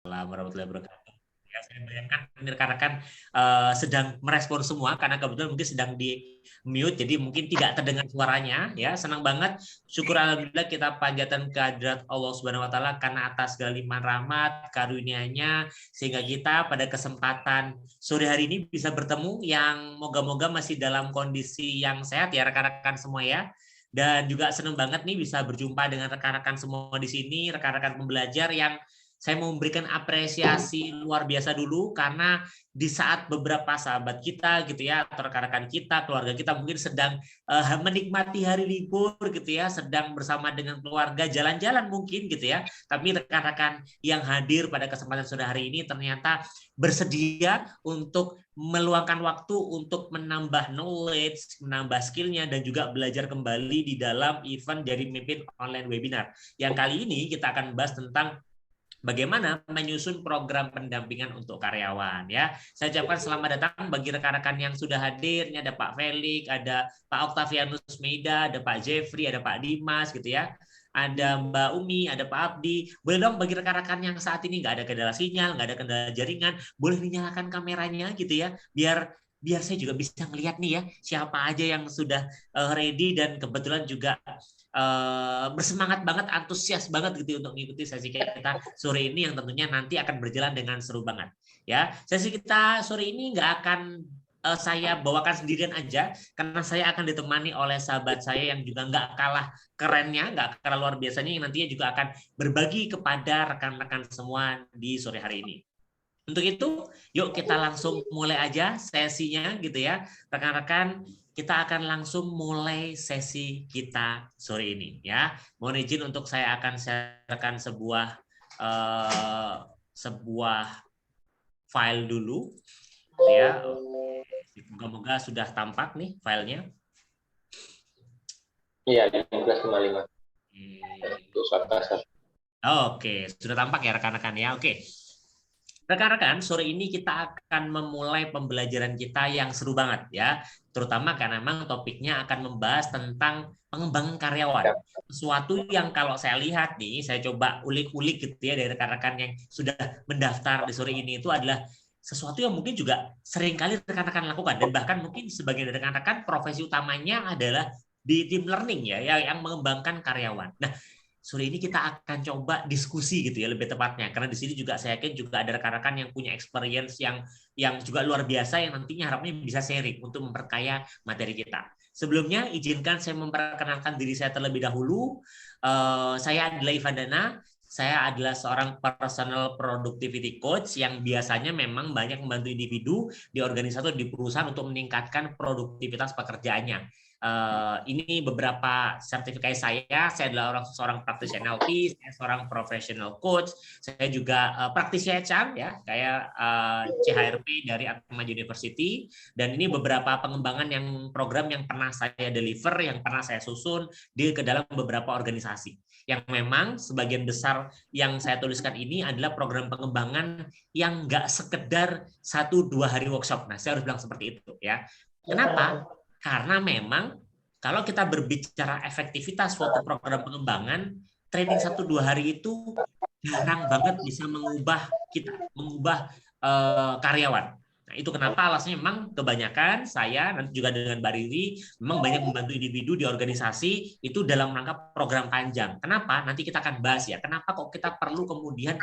Assalamualaikum warahmatullahi wabarakatuh. Ya, saya bayangkan ini rekan-rekan sedang merespon semua karena kebetulan mungkin sedang di mute, jadi mungkin tidak terdengar suaranya. Ya, senang banget. Syukur alhamdulillah kita panjatkan kehadirat Allah Subhanahu Wa Taala karena atas segala limpahan rahmat karunia-Nya sehingga kita pada kesempatan sore hari ini bisa bertemu yang moga-moga masih dalam kondisi yang sehat ya rekan-rekan semua ya. Dan juga senang banget nih bisa berjumpa dengan rekan-rekan semua di sini, rekan-rekan pembelajar yang saya mau memberikan apresiasi luar biasa dulu karena di saat beberapa sahabat kita gitu ya atau rekan-rekan kita, keluarga kita mungkin sedang menikmati hari libur gitu ya, sedang bersama dengan keluarga jalan-jalan mungkin gitu ya. Tapi rekan-rekan yang hadir pada kesempatan sore hari ini ternyata bersedia untuk meluangkan waktu untuk menambah knowledge, menambah skillnya dan juga belajar kembali di dalam event Jadi Mimpin Online Webinar. Yang kali ini kita akan bahas tentang bagaimana menyusun program pendampingan untuk karyawan ya. Saya ucapkan selamat datang bagi rekan-rekan yang sudah hadir. Ini ada Pak Felix, ada Pak Octavianus Meida, ada Pak Jeffrey, ada Pak Dimas gitu ya. Ada Mbak Umi, ada Pak Abdi. Boleh dong bagi rekan-rekan yang saat ini nggak ada kendala sinyal, nggak ada kendala jaringan, boleh dinyalakan kameranya gitu ya, biar biar saya juga bisa ngelihat nih ya siapa aja yang sudah ready dan kebetulan juga bersemangat banget, antusias banget gitu untuk mengikuti sesi kita sore ini yang tentunya nanti akan berjalan dengan seru banget. Ya, sesi kita sore ini nggak akan saya bawakan sendirian aja, karena saya akan ditemani oleh sahabat saya yang juga nggak kalah kerennya, nggak kalah luar biasanya, yang nantinya juga akan berbagi kepada rekan-rekan semua di sore hari ini. Untuk itu, yuk kita langsung mulai aja sesinya gitu ya. Rekan-rekan, kita akan langsung mulai sesi kita sore ini ya. Mohon izin untuk saya akan sharekan sebuah file dulu ya. Moga-moga sudah tampak nih filenya. Iya, 1555. Untuk Sarkasar. Oke, sudah tampak ya rekan-rekan ya. Oke. Rekan-rekan, sore ini kita akan memulai pembelajaran kita yang seru banget ya, terutama karena memang topiknya akan membahas tentang pengembangan karyawan. Sesuatu yang kalau saya lihat nih, saya coba ulik-ulik gitu ya dari rekan-rekan yang sudah mendaftar di sore ini itu adalah sesuatu yang mungkin juga sering kali rekan-rekan lakukan dan bahkan mungkin sebagian dari rekan-rekan profesi utamanya adalah di team learning ya, yang mengembangkan karyawan. Nah, sore ini kita akan coba diskusi gitu ya lebih tepatnya karena di sini juga saya yakin juga ada rekan-rekan yang punya experience yang juga luar biasa yang nantinya harapnya bisa sharing untuk memperkaya materi kita. Sebelumnya izinkan saya memperkenalkan diri saya terlebih dahulu. Saya adalah Ivan Dana. Saya adalah seorang personal productivity coach yang biasanya memang banyak membantu individu di organisasi atau di perusahaan untuk meningkatkan produktivitas pekerjaannya. Ini beberapa sertifikasi saya adalah seorang praktisi NLP, saya seorang professional coach, saya juga praktisi HR ya, kayak CHRP dari Atmaju University, dan ini beberapa pengembangan yang program yang pernah saya deliver, yang pernah saya susun ke dalam beberapa organisasi. Yang memang sebagian besar yang saya tuliskan ini adalah program pengembangan yang nggak sekedar 1-2 hari workshop. Nah, saya harus bilang seperti itu ya. Kenapa? Karena memang kalau kita berbicara efektivitas suatu program pengembangan, training 1-2 hari itu jarang banget bisa mengubah karyawan. Nah, itu kenapa alasannya memang kebanyakan saya nanti juga dengan Mbak Riri memang banyak membantu individu di organisasi itu dalam rangka program panjang. Kenapa? Nanti kita akan bahas ya. Kenapa kok kita perlu kemudian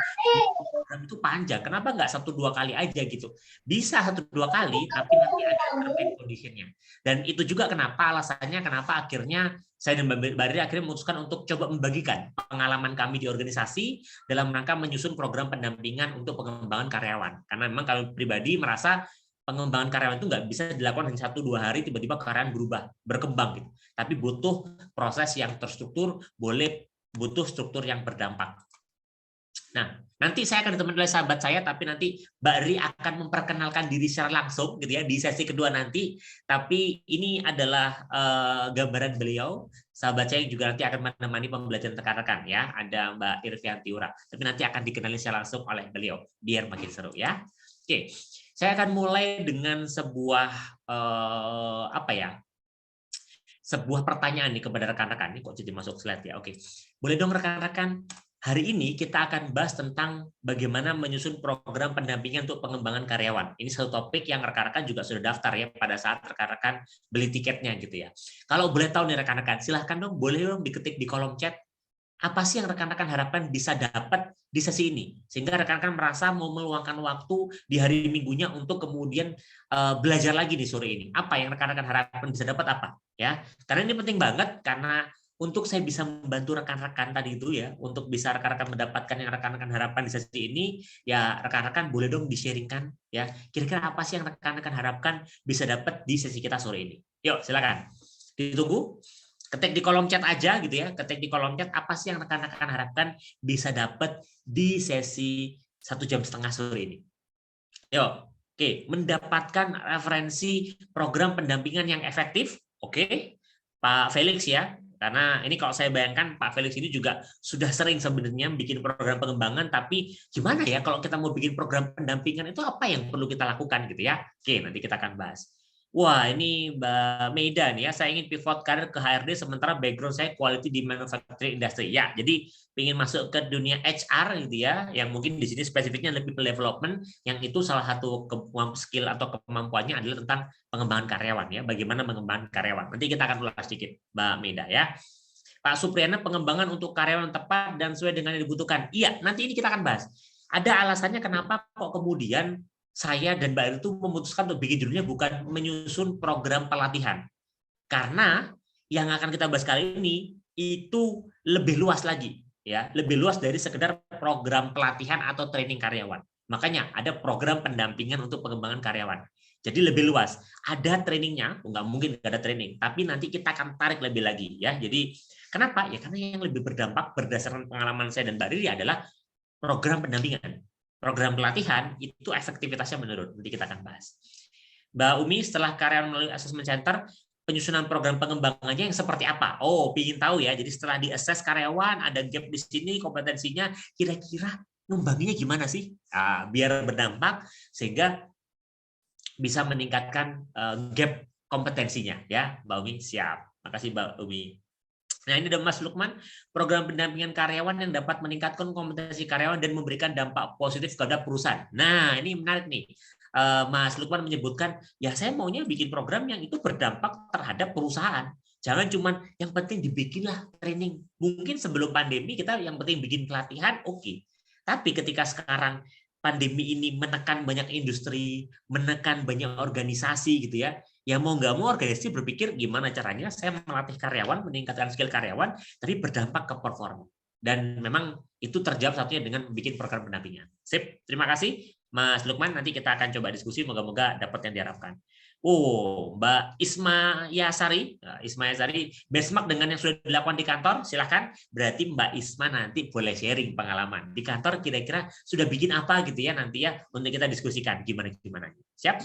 program itu panjang? Kenapa nggak 1-2 kali aja gitu? Bisa 1-2 kali, tapi nanti ada term condition-nya. Dan itu juga kenapa alasannya kenapa akhirnya saya dan Mbak Riri akhirnya memutuskan untuk coba membagikan pengalaman kami di organisasi dalam rangka menyusun program pendampingan untuk pengembangan karyawan. Karena memang kalau pribadi merasa pengembangan karyawan itu nggak bisa dilakukan hanya 1-2 hari tiba-tiba karyawan berubah, berkembang gitu. Tapi butuh proses yang terstruktur, butuh struktur yang berdampak. Nah, nanti saya akan ditemani oleh sahabat saya, tapi nanti Mbak Ri akan memperkenalkan diri secara langsung gitu ya di sesi kedua nanti. Tapi ini adalah gambaran beliau. Sahabat saya juga nanti akan menemani pembelajaran rekan-rekan ya. Ada Mbak Irvianti Ura. Tapi nanti akan dikenali secara langsung oleh beliau biar makin seru ya. Oke, saya akan mulai dengan sebuah sebuah pertanyaan nih kepada rekan-rekan. Ini kok jadi masuk slide ya. Oke. Boleh dong rekan-rekan Hari ini kita akan bahas tentang bagaimana menyusun program pendampingan untuk pengembangan karyawan. Ini satu topik yang rekan-rekan juga sudah daftar ya pada saat rekan-rekan beli tiketnya gitu ya. Kalau boleh tahu nih rekan-rekan, silahkan dong boleh dong diketik di kolom chat apa sih yang rekan-rekan harapkan bisa dapat di sesi ini, sehingga rekan-rekan merasa mau meluangkan waktu di hari minggunya untuk kemudian belajar lagi di sore ini. Apa yang rekan-rekan harapkan bisa dapat apa? Ya, karena ini penting banget karena untuk saya bisa membantu rekan-rekan tadi itu ya, untuk bisa rekan-rekan mendapatkan yang rekan-rekan harapkan di sesi ini, ya rekan-rekan boleh dong di-sharingkan ya. Kira-kira apa sih yang rekan-rekan harapkan bisa dapat di sesi kita sore ini? Yuk, silakan. Ditunggu. Ketik di kolom chat aja gitu ya. Ketik di kolom chat apa sih yang rekan-rekan harapkan bisa dapat di sesi 1,5 jam sore ini. Yuk. Oke, mendapatkan referensi program pendampingan yang efektif. Oke. Pak Felix ya. Karena ini kalau saya bayangkan Pak Felix ini juga sudah sering sebenarnya bikin program pengembangan, tapi gimana ya kalau kita mau bikin program pendampingan itu apa yang perlu kita lakukan gitu ya. Oke, nanti kita akan bahas. Wah, ini Mbak Meida nih ya, saya ingin pivot karir ke HRD sementara background saya quality di manufacturing industry. Ya, jadi ingin masuk ke dunia HR gitu ya, yang mungkin di sini spesifiknya lebih people development, yang itu salah satu skill atau kemampuannya adalah tentang pengembangan karyawan ya, bagaimana mengembangkan karyawan. Nanti kita akan ulas sedikit, Mbak Meida ya. Pak Supriyana, pengembangan untuk karyawan tepat dan sesuai dengan yang dibutuhkan. Iya, nanti ini kita akan bahas. Ada alasannya kenapa kok kemudian saya dan Mbak Eri itu memutuskan untuk bikin judulnya bukan menyusun program pelatihan. Karena yang akan kita bahas kali ini itu lebih luas lagi, ya, lebih luas dari sekedar program pelatihan atau training karyawan. Makanya ada program pendampingan untuk pengembangan karyawan. Jadi lebih luas. Ada trainingnya, nggak mungkin nggak ada training, tapi nanti kita akan tarik lebih lagi, ya. Jadi kenapa? Ya karena yang lebih berdampak berdasarkan pengalaman saya dan Mbak Riri adalah program pendampingan. Program pelatihan itu efektivitasnya menurun. Nanti kita akan bahas. Mbak Umi, setelah karyawan melalui assessment center, penyusunan program pengembangannya yang seperti apa? Oh, ingin tahu ya. Jadi setelah di-assess karyawan, ada gap di sini, kompetensinya, kira-kira ngembanginnya gimana sih? Nah, biar berdampak, sehingga bisa meningkatkan gap kompetensinya. Ya, Mbak Umi, siap. Makasih Mbak Umi. Nah, ini ada Mas Lukman, program pendampingan karyawan yang dapat meningkatkan kompetensi karyawan dan memberikan dampak positif kepada perusahaan. Nah, ini menarik nih. Mas Lukman menyebutkan, ya saya maunya bikin program yang itu berdampak terhadap perusahaan. Jangan cuma yang penting dibikinlah training. Mungkin sebelum pandemi kita yang penting bikin pelatihan, oke. Tapi ketika sekarang pandemi ini menekan banyak industri, menekan banyak organisasi gitu ya, ya mau nggak mau organisasi berpikir gimana caranya saya melatih karyawan, meningkatkan skill karyawan, tapi berdampak ke performa. Dan memang itu terjawab satunya dengan bikin program pendampingan. Sip, terima kasih Mas Lukman. Nanti kita akan coba diskusi, moga-moga dapat yang diharapkan. Oh, Mbak Isma Yasari, benchmark dengan yang sudah dilakukan di kantor, silahkan. Berarti Mbak Isma nanti boleh sharing pengalaman di kantor. Kira-kira sudah bikin apa gitu ya nanti ya untuk kita diskusikan gimana. Siap?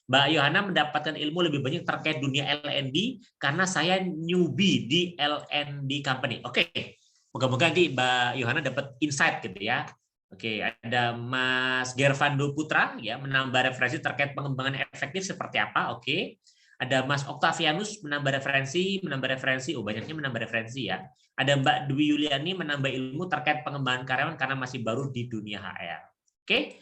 Mbak Yohana mendapatkan ilmu lebih banyak terkait dunia L&D karena saya newbie di L&D company. Oke, moga-moga nanti Mbak Yohana dapat insight gitu ya. Oke, ada Mas Gervando Putra ya menambah referensi terkait pengembangan efektif seperti apa. Oke. Ada Mas Octavianus menambah referensi, oh banyaknya menambah referensi ya. Ada Mbak Dwi Yuliani menambah ilmu terkait pengembangan karyawan karena masih baru di dunia HR. Oke.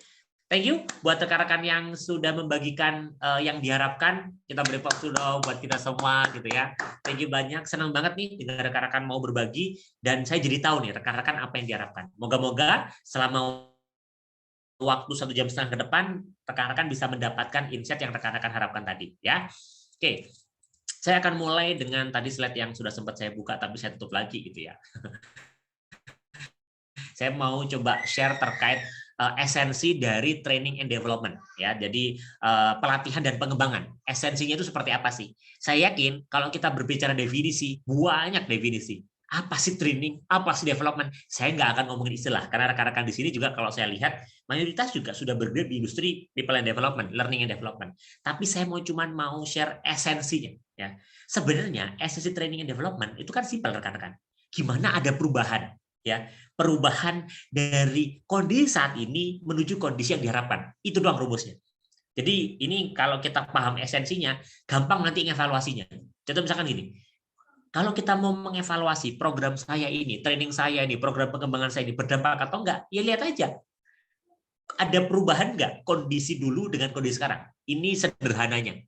Thank you buat rekan-rekan yang sudah membagikan yang diharapkan. Kita beri waktu dong buat kita semua gitu ya. Thank you banyak. Senang banget nih dengan rekan-rekan mau berbagi dan saya jadi tahu nih rekan-rekan apa yang diharapkan. Moga-moga selama waktu 1,5 jam ke depan rekan-rekan bisa mendapatkan insight yang rekan-rekan harapkan tadi ya. Oke. Saya akan mulai dengan tadi slide yang sudah sempat saya buka tapi saya tutup lagi gitu ya. Saya mau coba share terkait esensi dari training and development ya. Jadi pelatihan dan pengembangan. Esensinya itu seperti apa sih? Saya yakin kalau kita berbicara definisi, banyak definisi. Apa sih training? Apa sih development? Saya nggak akan ngomongin istilah karena rekan-rekan di sini juga kalau saya lihat mayoritas juga sudah bergerak di industri people and development, learning and development. Tapi saya mau share esensinya ya. Sebenarnya esensi training and development itu kan simpel rekan-rekan. Gimana ada perubahan ya, perubahan dari kondisi saat ini menuju kondisi yang diharapkan. Itu doang rumusnya. Jadi ini kalau kita paham esensinya, gampang nanti evaluasinya. Contoh misalkan gini, Kalau kita mau mengevaluasi program saya ini, training saya ini, program pengembangan saya ini berdampak atau enggak, ya lihat aja. Ada perubahan enggak kondisi dulu dengan kondisi sekarang. Ini sederhananya.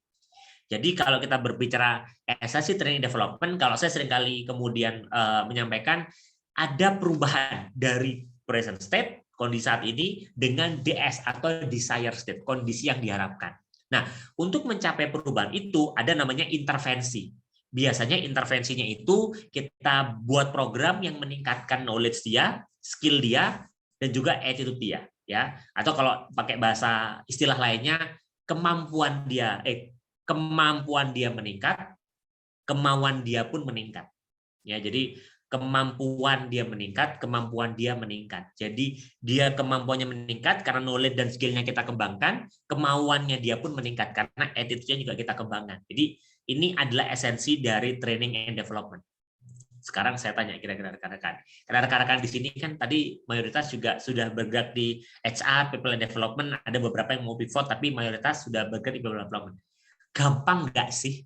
Jadi kalau kita berbicara esensi training development, kalau saya seringkali kemudian menyampaikan ada perubahan dari present state, kondisi saat ini, dengan DS atau desired state, kondisi yang diharapkan. Nah, untuk mencapai perubahan itu ada namanya intervensi. Biasanya intervensinya itu kita buat program yang meningkatkan knowledge dia, skill dia, dan juga attitude dia, ya. Atau kalau pakai bahasa istilah lainnya, kemampuan dia meningkat, kemauan dia pun meningkat. Ya, jadi kemampuan dia meningkat, kemampuan dia meningkat. Jadi dia kemampuannya meningkat karena knowledge dan skill-nya kita kembangkan, kemauannya dia pun meningkat karena attitude-nya juga kita kembangkan. Jadi ini adalah esensi dari training and development. Sekarang saya tanya kira-kira rekan-rekan. Karena rekan-rekan di sini kan tadi mayoritas juga sudah bergerak di HR, people and development, ada beberapa yang mau pivot tapi mayoritas sudah bergerak di people and development. Gampang nggak sih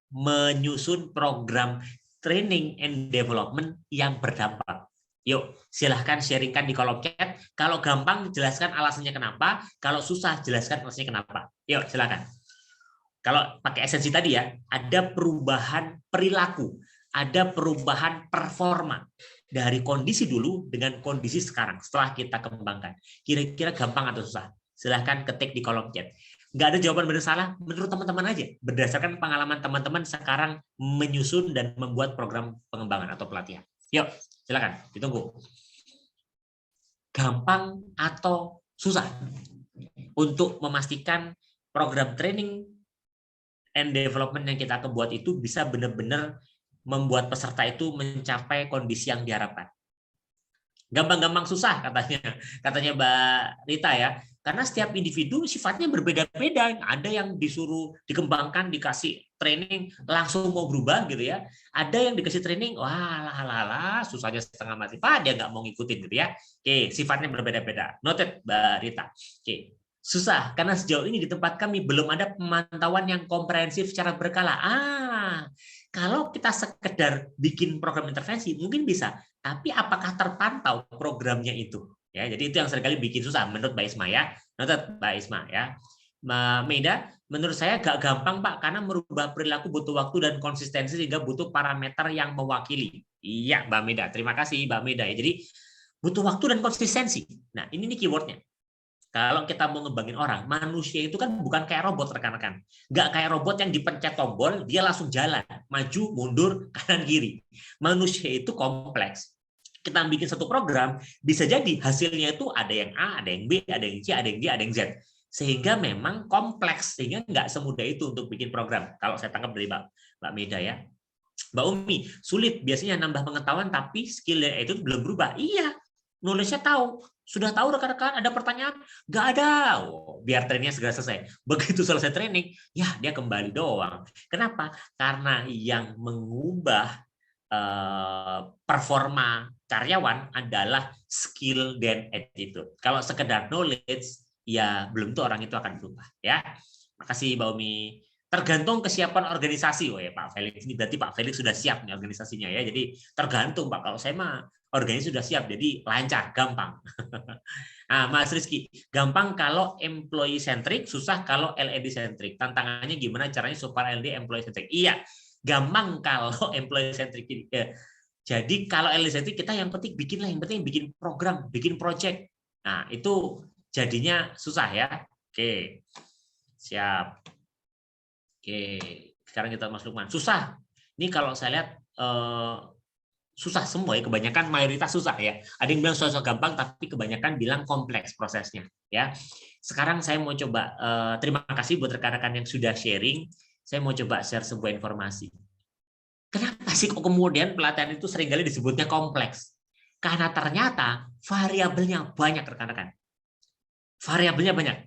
menyusun program training and development yang berdampak? Yuk, silahkan sharingkan di kolom chat. Kalau gampang, jelaskan alasannya kenapa. Kalau susah, jelaskan alasannya kenapa. Yuk, silahkan. Kalau pakai esensi tadi ya, ada perubahan perilaku, ada perubahan performa dari kondisi dulu dengan kondisi sekarang setelah kita kembangkan. Kira-kira gampang atau susah? Silahkan ketik di kolom chat. Nggak ada jawaban benar salah, menurut teman-teman aja. Berdasarkan pengalaman teman-teman sekarang menyusun dan membuat program pengembangan atau pelatihan. Yuk, silakan, ditunggu. Gampang atau susah? Untuk memastikan program training and development yang kita buat itu bisa benar-benar membuat peserta itu mencapai kondisi yang diharapkan. Gampang-gampang susah katanya Mbak Rita ya. Karena setiap individu sifatnya berbeda-beda. Ada yang disuruh dikembangkan, dikasih training langsung mau berubah gitu ya. Ada yang dikasih training, wah lah susahnya setengah mati. Pak dia nggak mau ngikutin gitu ya. Oke, sifatnya berbeda-beda. Noted Mbak Rita. Oke. Susah karena sejauh ini di tempat kami belum ada pemantauan yang komprehensif secara berkala. Kalau kita sekedar bikin program intervensi mungkin bisa, tapi apakah terpantau programnya itu? Ya, jadi itu yang seringkali bikin susah menurut Mbak Isma ya. Menurut Mbak Isma ya. Mbak Meida, menurut saya gak gampang Pak karena merubah perilaku butuh waktu dan konsistensi sehingga butuh parameter yang mewakili. Iya Mbak Meida, terima kasih Mbak Meida ya. Jadi butuh waktu dan konsistensi. Nah ini nih keywordnya. Kalau kita mau ngembangin orang, manusia itu kan bukan kayak robot rekan-rekan. Nggak kayak robot yang dipencet tombol, dia langsung jalan. Maju, mundur, kanan, kiri. Manusia itu kompleks. Kita bikin satu program, bisa jadi hasilnya itu ada yang A, ada yang B, ada yang C, ada yang D, ada yang Z. Sehingga memang kompleks, sehingga nggak semudah itu untuk bikin program. Kalau saya tangkap dari Mbak Meda ya. Mbak Umi, sulit biasanya nambah pengetahuan, tapi skill-nya itu belum berubah. Iya, knowledge-nya tahu. Sudah tahu rekan-rekan ada pertanyaan? Nggak ada. Biar trainingnya segera selesai. Begitu selesai training, ya dia kembali doang. Kenapa? Karena yang mengubah performa karyawan adalah skill dan attitude. Kalau sekedar knowledge, ya belum tuh orang itu akan berubah. Ya, makasih Mbak Umi. Tergantung kesiapan organisasi. Oh ya Pak Felix, ini berarti Pak Felix sudah siap nih organisasinya ya. Jadi tergantung Pak. Kalau saya mah organisasi sudah siap, jadi lancar, gampang. Nah, Mas Rizky, gampang kalau employee centric, susah kalau LED centric. Tantangannya gimana caranya supaya LED employee centric? Iya, gampang kalau employee centric. Jadi kalau LED centric kita yang penting bikinlah, yang penting bikin program, bikin project. Nah, itu jadinya susah ya. Oke, siap. Oke, sekarang kita Mas Lukman. Susah. Ini kalau saya lihat susah semua ya, kebanyakan mayoritas susah ya. Ada yang bilang susah gampang, tapi kebanyakan bilang kompleks prosesnya ya. Sekarang saya mau coba terima kasih buat rekan-rekan yang sudah sharing. Saya mau coba share sebuah informasi. Kenapa sih kok kemudian pelatihan itu seringkali disebutnya kompleks? Karena ternyata variabelnya banyak rekan-rekan. Variabelnya banyak.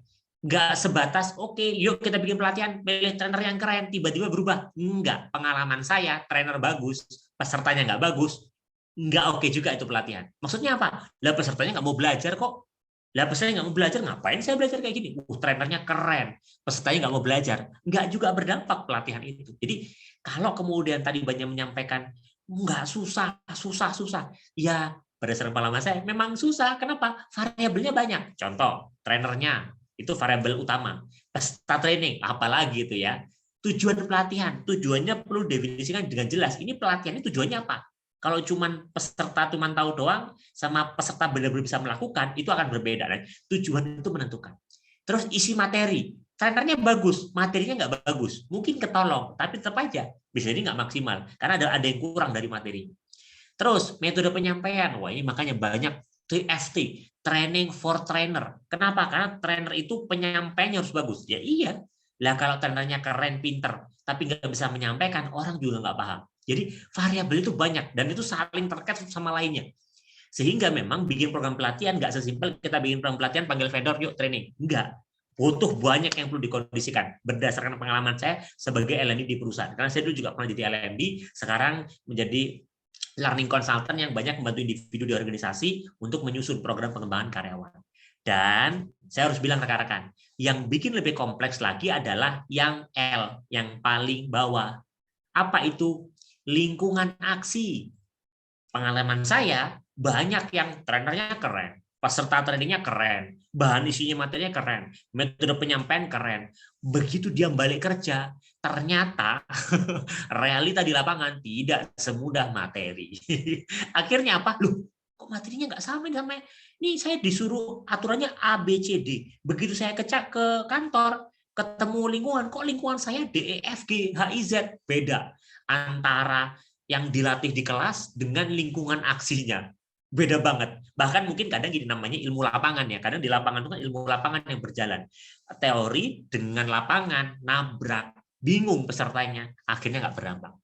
Nggak sebatas oke, yuk kita bikin pelatihan, pilih trainer yang keren, tiba-tiba berubah. Enggak, pengalaman saya trainer bagus, pesertanya nggak bagus, nggak oke juga itu pelatihan. Maksudnya apa? Lah pesertanya nggak mau belajar kok. Lah pesertanya nggak mau belajar, ngapain saya belajar kayak gini? Trenernya keren, pesertanya nggak mau belajar, nggak juga berdampak pelatihan itu. Jadi kalau kemudian tadi banyak menyampaikan nggak susah, susah, susah, ya berdasarkan pengalaman saya memang susah. Kenapa? Variabelnya banyak. Contoh, trenernya itu variabel utama. Peserta training, apalagi itu ya. Tujuan pelatihan, tujuannya perlu definisikan dengan jelas. Ini pelatihan ini tujuannya apa? Kalau cuman peserta cuman tahu doang sama peserta benar-benar bisa melakukan, itu akan berbeda. Dan tujuan itu menentukan. Terus isi materi, trenernya bagus, materinya nggak bagus, mungkin ketolong, tapi tetap aja bisa jadi nggak maksimal karena ada yang kurang dari materi. Terus metode penyampaian, wah ini makanya banyak 3FT, training for trainer. Kenapa? Karena trainer itu penyampaiannya harus bagus. Ya iya, lah kalau trainernya keren, pinter, tapi nggak bisa menyampaikan, orang juga nggak paham. Jadi variabel itu banyak dan itu saling terkait sama lainnya. Sehingga memang bikin program pelatihan nggak sesimpel kita bikin program pelatihan panggil vendor yuk training. Enggak. Butuh banyak yang perlu dikondisikan. Berdasarkan pengalaman saya sebagai L&D di perusahaan. Karena saya dulu juga pernah jadi L&D, sekarang menjadi learning consultant yang banyak membantu individu di organisasi untuk menyusun program pengembangan karyawan. Dan saya harus bilang rekan-rekan, yang bikin lebih kompleks lagi adalah yang L, yang paling bawah. Apa itu? Lingkungan aksi. Pengalaman saya, banyak yang trainernya keren, peserta trainingnya keren, bahan isinya materinya keren, metode penyampaian keren. Begitu dia balik kerja, ternyata realita di lapangan tidak semudah materi. Akhirnya apa? Loh, kok materinya nggak sama sama ini saya disuruh aturannya A, B, C, D. Begitu saya kecak ke kantor, ketemu lingkungan, kok lingkungan saya D, E, F, G, H, I, Z. Beda antara yang dilatih di kelas dengan lingkungan aksinya. Beda banget. Bahkan mungkin kadang gini namanya ilmu lapangan ya. Kadang di lapangan itu kan ilmu lapangan yang berjalan. Teori dengan lapangan, nabrak, bingung pesertanya, akhirnya nggak berdampak.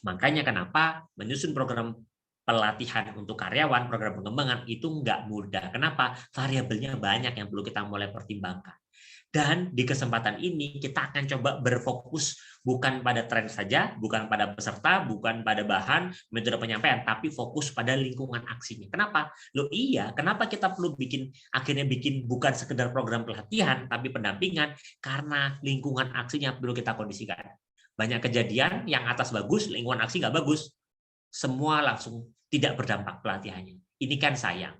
Makanya kenapa menyusun program pelatihan untuk karyawan, program pengembangan itu nggak mudah. Kenapa? Variabelnya banyak yang perlu kita mulai pertimbangkan. Dan di kesempatan ini kita akan coba berfokus bukan pada tren saja, bukan pada peserta, bukan pada bahan, metode penyampaian, tapi fokus pada lingkungan aksinya. Kenapa? Loh iya, kenapa kita perlu akhirnya bikin bukan sekedar program pelatihan, tapi pendampingan, karena lingkungan aksinya perlu kita kondisikan. Banyak kejadian yang atas bagus, lingkungan aksi nggak bagus, semua langsung tidak berdampak pelatihannya. Ini kan sayang.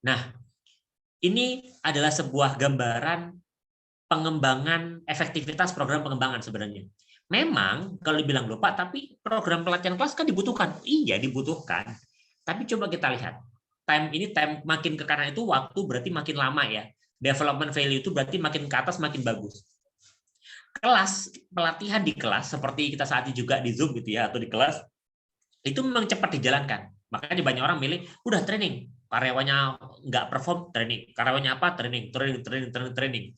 Nah, ini adalah sebuah gambaran pengembangan efektivitas program pengembangan sebenarnya. Memang kalau dibilang lupa, tapi program pelatihan kelas kan dibutuhkan. Iya dibutuhkan. Tapi coba kita lihat. Time makin ke kanan itu waktu berarti makin lama ya. Development value itu berarti makin ke atas makin bagus. Kelas pelatihan di kelas seperti kita saat ini juga di Zoom gitu ya atau di kelas itu memang cepat dijalankan. Makanya banyak orang milih udah training, karyawannya nggak perform training, karyawannya apa training.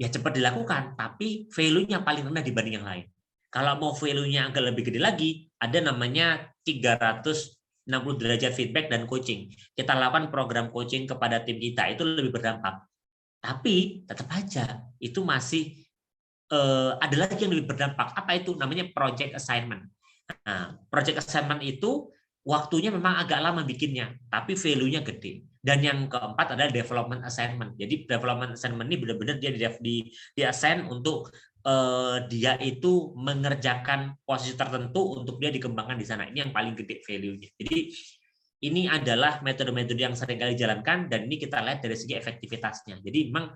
Ya cepat dilakukan, tapi value-nya paling rendah dibanding yang lain. Kalau mau value-nya agak lebih gede lagi, ada namanya 360 derajat feedback dan coaching. Kita lakukan program coaching kepada tim kita, itu lebih berdampak. Tapi tetap aja, itu masih ada lagi yang lebih berdampak. Apa itu? Namanya project assignment. Nah, project assignment itu waktunya memang agak lama bikinnya, tapi value-nya gede. Dan yang keempat adalah development assignment. Jadi development assignment ini benar-benar dia di assign untuk dia itu mengerjakan posisi tertentu untuk dia dikembangkan di sana. Ini yang paling gede value-nya. Jadi ini adalah metode-metode yang sering kali dijalankan dan ini kita lihat dari segi efektivitasnya. Jadi memang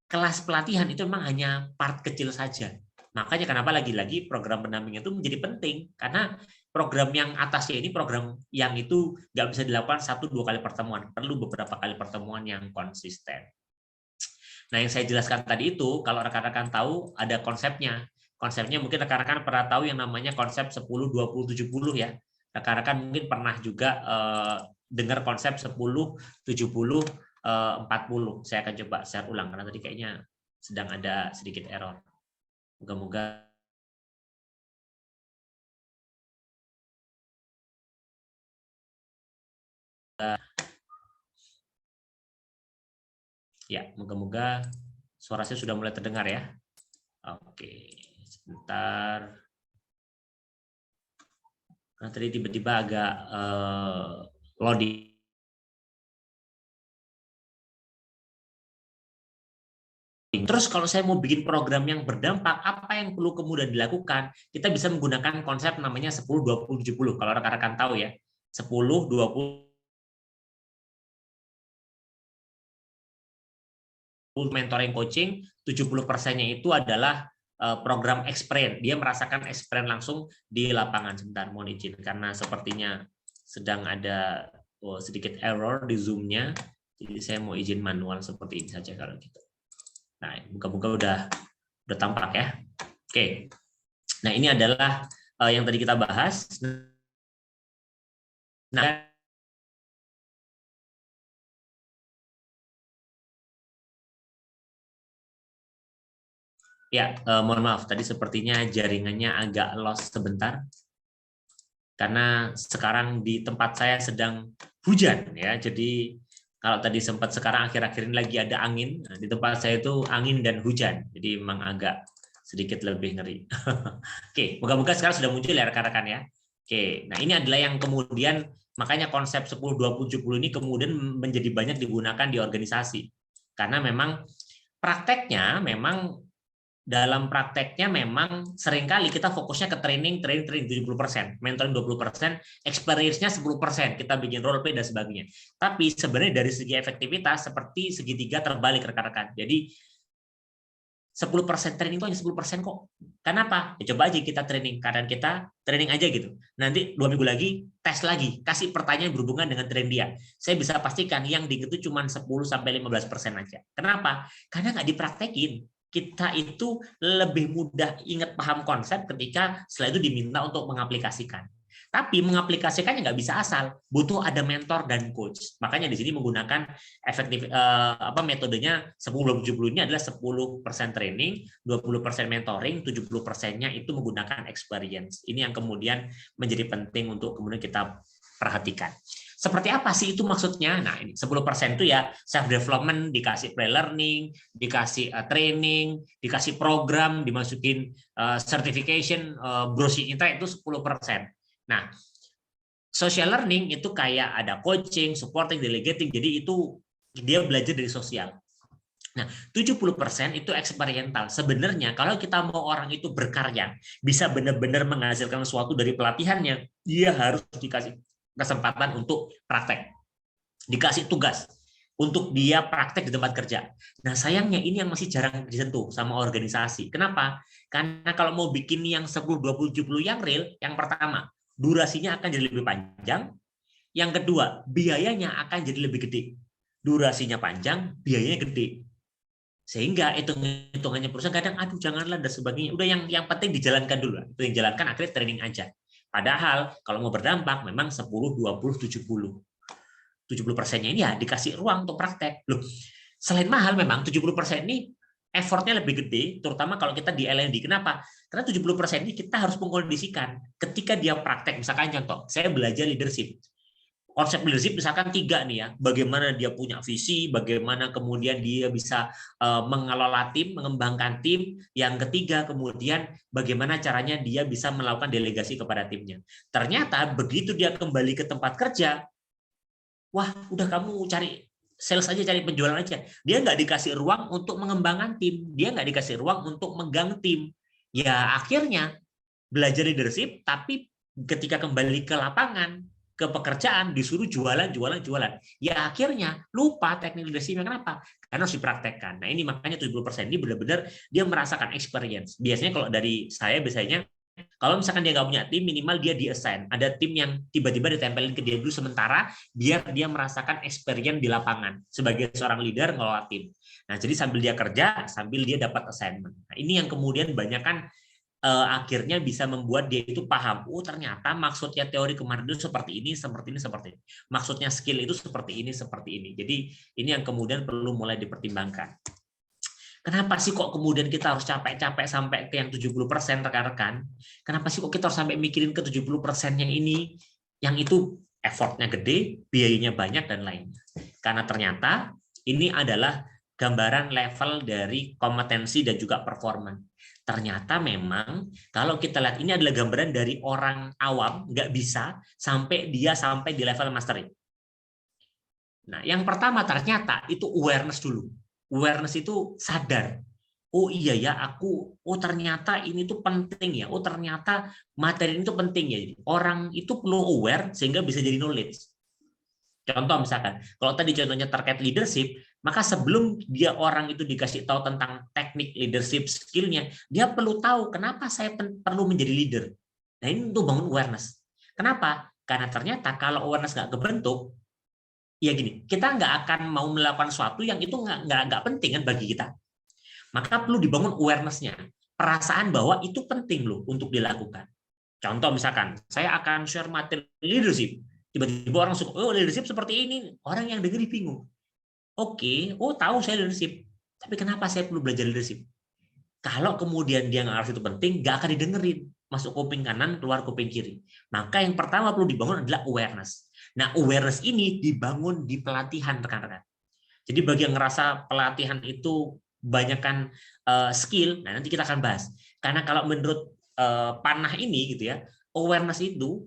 kelas pelatihan itu memang hanya part kecil saja. Makanya kenapa lagi-lagi program pendampingan itu menjadi penting karena program yang atasnya ini program yang itu nggak bisa dilakukan 1-2 kali pertemuan, perlu beberapa kali pertemuan yang konsisten. Nah, yang saya jelaskan tadi itu kalau rekan-rekan tahu ada konsepnya. Konsepnya mungkin rekan-rekan pernah tahu yang namanya konsep 10 20 70 ya. Rekan-rekan mungkin pernah juga dengar konsep 10 70 40. Saya akan coba share ulang karena tadi kayaknya sedang ada sedikit error. Moga-moga ya, moga-moga suara saya sudah mulai terdengar ya. Oke, sebentar. Karena tadi tiba-tiba agak loading. Terus kalau saya mau bikin program yang berdampak, apa yang perlu kemudian dilakukan? Kita bisa menggunakan konsep namanya 10-20-70. Kalau rekan-rekan tahu ya, 10-20 mentoring coaching, 70%-nya itu adalah program experience. Dia merasakan experience langsung di lapangan. Sebentar, mohon izin karena sepertinya sedang ada sedikit error di Zoom-nya. Jadi saya mau izin manual seperti ini saja kalau gitu. Nah, buka-buka udah tampak ya. Oke. Nah, ini adalah yang tadi kita bahas. Nah, ya, mohon maaf tadi sepertinya jaringannya agak lost sebentar. Karena sekarang di tempat saya sedang hujan ya. Jadi kalau tadi sempat sekarang akhir-akhir ini lagi ada angin, nah, di tempat saya itu angin dan hujan. Jadi memang agak sedikit lebih ngeri. Oke, moga-moga sekarang sudah muncul ya rekan-rekan ya. Oke, nah ini adalah yang kemudian makanya konsep 10-20-70 ini kemudian menjadi banyak digunakan di organisasi. Karena memang prakteknya memang dalam prakteknya memang seringkali kita fokusnya ke training 70%, mentoring 20%, experience-nya 10%, kita bikin role play dan sebagainya. Tapi sebenarnya dari segi efektivitas seperti segitiga terbalik rekan-rekan. Jadi 10% training itu hanya 10% kok. Kenapa? Ya coba aja kita training, kadang kita training aja gitu. Nanti 2 minggu lagi tes lagi, kasih pertanyaan berhubungan dengan tren dia. Saya bisa pastikan yang diingat itu cuma 10-15% aja. Kenapa? Karena nggak dipraktekin. Kita itu lebih mudah ingat paham konsep ketika setelah itu diminta untuk mengaplikasikan. Tapi mengaplikasikannya nggak bisa asal, butuh ada mentor dan coach. Makanya di sini menggunakan efektif metodenya 10-70 ini adalah 10% training, 20% mentoring, 70%-nya itu menggunakan experience. Ini yang kemudian menjadi penting untuk kemudian kita perhatikan. Seperti apa sih itu maksudnya? Nah, ini 10% itu ya self development, dikasih pre-learning, dikasih training, dikasih program, dimasukin certification, browsing itu 10%. Nah, social learning itu kayak ada coaching, supporting, delegating, jadi itu dia belajar dari sosial. Nah, 70% itu eksperimental. Sebenarnya kalau kita mau orang itu berkarya, bisa benar-benar menghasilkan sesuatu dari pelatihannya, dia harus dikasih kesempatan untuk praktek. Dikasih tugas untuk dia praktek di tempat kerja. Nah, sayangnya ini yang masih jarang disentuh sama organisasi. Kenapa? Karena kalau mau bikin yang 10-20-70 yang real, yang pertama, durasinya akan jadi lebih panjang. Yang kedua, biayanya akan jadi lebih gede. Durasinya panjang, biayanya gede. Sehingga hitung-hitungannya perusahaan kadang aduh janganlah dan sebagainya. Udah yang penting dijalankan dulu. Itu yang jalankan akhirnya training aja. Padahal kalau mau berdampak memang 10-20-70. 70%-nya ini ya dikasih ruang untuk praktek. Loh, selain mahal memang 70% ini effortnya lebih gede, terutama kalau kita di L&D. Kenapa? Karena 70% ini kita harus mengkondisikan. Ketika dia praktek, misalkan contoh, saya belajar leadership. Konsep leadership misalkan 3 nih ya, bagaimana dia punya visi, bagaimana kemudian dia bisa mengelola tim, mengembangkan tim. Yang ketiga kemudian bagaimana caranya dia bisa melakukan delegasi kepada timnya. Ternyata begitu dia kembali ke tempat kerja, wah udah kamu cari sales aja, cari penjualan aja. Dia nggak dikasih ruang untuk mengembangkan tim, dia nggak dikasih ruang untuk megang tim. Ya akhirnya belajar leadership, tapi ketika kembali ke lapangan, ke pekerjaan disuruh jualan. Ya akhirnya lupa teknik leadership. Kenapa? Karena harus dipraktekkan. Nah ini makanya 70% ini benar-benar dia merasakan experience. Biasanya kalau dari saya biasanya kalau misalkan dia nggak punya tim, minimal dia di-assign. Ada tim yang tiba-tiba ditempelin ke dia dulu sementara, biar dia merasakan experience di lapangan sebagai seorang leader ngelola tim. Nah, jadi sambil dia kerja, sambil dia dapat assignment. Nah, ini yang kemudian banyak kan akhirnya bisa membuat dia itu paham, oh ternyata maksudnya teori kemarin itu seperti ini. Maksudnya skill itu seperti ini. Jadi ini yang kemudian perlu mulai dipertimbangkan. Kenapa sih kok kemudian kita harus capek-capek sampai ke yang 70% rekan-rekan? Kenapa sih kok kita harus sampai mikirin ke 70%-nya ini? Yang itu effortnya gede, biayanya banyak, dan lainnya. Karena ternyata ini adalah gambaran level dari kompetensi dan juga performa. Ternyata memang kalau kita lihat ini adalah gambaran dari orang awam, nggak bisa sampai dia sampai di level mastery. Nah, yang pertama ternyata itu awareness dulu. awareness itu sadar. Oh iya ya, oh ternyata ini tuh penting ya. Oh ternyata materi ini tuh penting ya. Orang itu perlu aware sehingga bisa jadi knowledge. Contoh misalkan, kalau tadi contohnya terkait leadership, maka sebelum dia orang itu dikasih tahu tentang teknik leadership skill-nya, dia perlu tahu kenapa saya perlu menjadi leader. Nah ini untuk bangun awareness. Kenapa? Karena ternyata kalau awareness nggak kebentuk, ya gini, kita nggak akan mau melakukan sesuatu yang itu nggak penting kan bagi kita. Maka perlu dibangun awareness-nya, perasaan bahwa itu penting loh untuk dilakukan. Contoh misalkan, saya akan share materi leadership, tiba-tiba orang suka, oh leadership seperti ini, orang yang dengar bingung. Oke, oh tahu saya leadership, tapi kenapa saya perlu belajar leadership? Kalau kemudian dia nggak harus itu penting, nggak akan didengerin, masuk kuping kanan, keluar kuping kiri. Maka yang pertama perlu dibangun adalah awareness. Nah, awareness ini dibangun di pelatihan, rekan-rekan. Jadi bagi yang ngerasa pelatihan itu banyakkan skill, nah nanti kita akan bahas. Karena kalau menurut panah ini gitu ya, awareness itu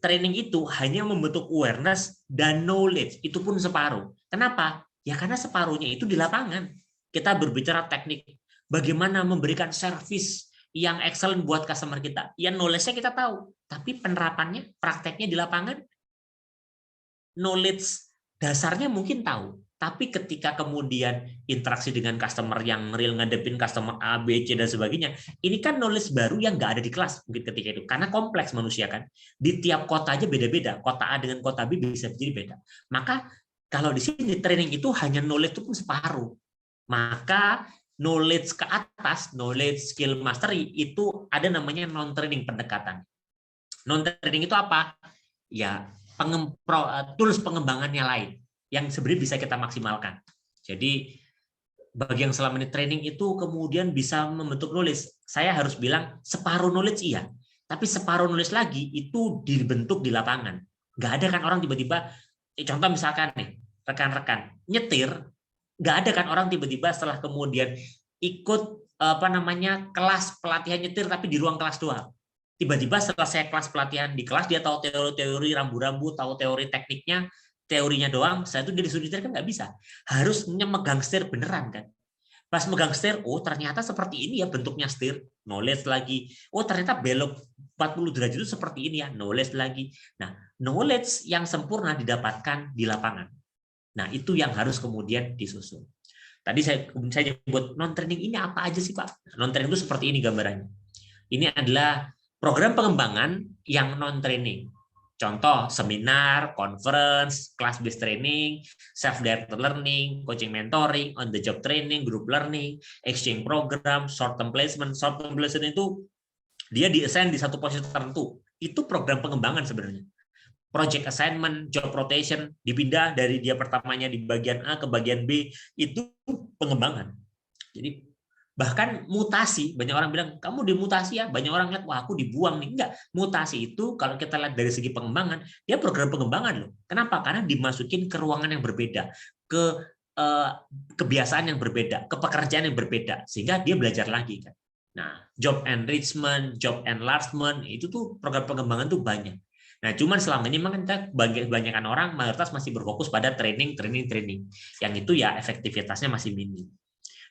training itu hanya membentuk awareness dan knowledge, itu pun separuh. Kenapa? Ya karena separuhnya itu di lapangan. Kita berbicara teknik, bagaimana memberikan service yang excellent buat customer kita. Ya knowledge-nya kita tahu, tapi penerapannya, prakteknya di lapangan, knowledge dasarnya mungkin tahu, tapi ketika kemudian interaksi dengan customer yang real, ngadepin customer A, B, C, dan sebagainya, ini kan knowledge baru yang nggak ada di kelas mungkin ketika itu. Karena kompleks manusia kan. Di tiap kota aja beda-beda. Kota A dengan kota B bisa jadi beda. Maka kalau di sini training itu hanya knowledge itu pun separuh. Maka knowledge ke atas, knowledge skill mastery, itu ada namanya non-training pendekatan. Non-training itu apa? Ya, tools pengembangannya lain yang sebenarnya bisa kita maksimalkan. Jadi bagi yang selama ini training itu kemudian bisa membentuk knowledge, saya harus bilang separuh knowledge iya, tapi separuh knowledge lagi itu dibentuk di lapangan. Nggak ada kan orang tiba-tiba, contoh misalkan nih, rekan-rekan nyetir, nggak ada kan orang tiba-tiba setelah kemudian ikut kelas pelatihan nyetir tapi di ruang kelas doang. Tiba-tiba selesai kelas pelatihan di kelas, dia tahu teori-teori rambu-rambu, tahu teori tekniknya, teorinya doang, saya itu dia disuruh nyetir kan nggak bisa. Harusnya megang setir beneran kan. Pas megang setir, oh ternyata seperti ini ya bentuknya setir, knowledge lagi. Oh ternyata belok 40 derajat itu seperti ini ya, knowledge lagi. Nah, knowledge yang sempurna didapatkan di lapangan. Nah, itu yang harus kemudian disusun. Tadi saya nyebut non-training ini apa aja sih Pak? Non-training itu seperti ini gambarannya. Ini adalah program pengembangan yang non-training. Contoh, seminar, conference, class-based training, self-directed learning, coaching mentoring, on-the-job training, group learning, exchange program, short-term placement. Short-term placement itu dia di-assign di satu posisi tertentu. Itu program pengembangan sebenarnya. Project assignment, job rotation, dipindah dari dia pertamanya di bagian A ke bagian B, itu pengembangan. Jadi bahkan mutasi, banyak orang bilang kamu dimutasi ya, banyak orang lihat wah aku dibuang nih. Enggak, mutasi itu kalau kita lihat dari segi pengembangan, dia program pengembangan loh. Kenapa? Karena dimasukin ke ruangan yang berbeda, ke kebiasaan yang berbeda, ke pekerjaan yang berbeda, sehingga dia belajar lagi kan. Nah, job enrichment, job enlargement, itu tuh program pengembangan tuh banyak. Nah, cuman selama ini memang kita kebanyakan orang mayoritas masih berfokus pada training, yang itu ya efektivitasnya masih minim.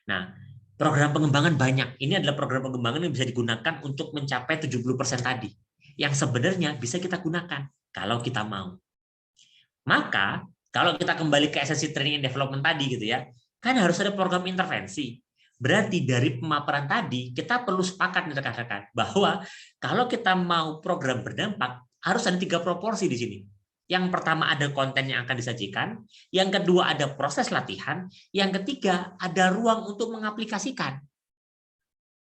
Nah, program pengembangan banyak. Ini adalah program pengembangan yang bisa digunakan untuk mencapai 70% tadi. Yang sebenarnya bisa kita gunakan kalau kita mau. Maka, kalau kita kembali ke esensi training and development tadi gitu ya, kan harus ada program intervensi. Berarti dari pemaparan tadi, kita perlu sepakat nih rekan-rekan bahwa kalau kita mau program berdampak, harus ada 3 proporsi di sini. Yang pertama ada konten yang akan disajikan, yang kedua ada proses latihan, yang ketiga ada ruang untuk mengaplikasikan.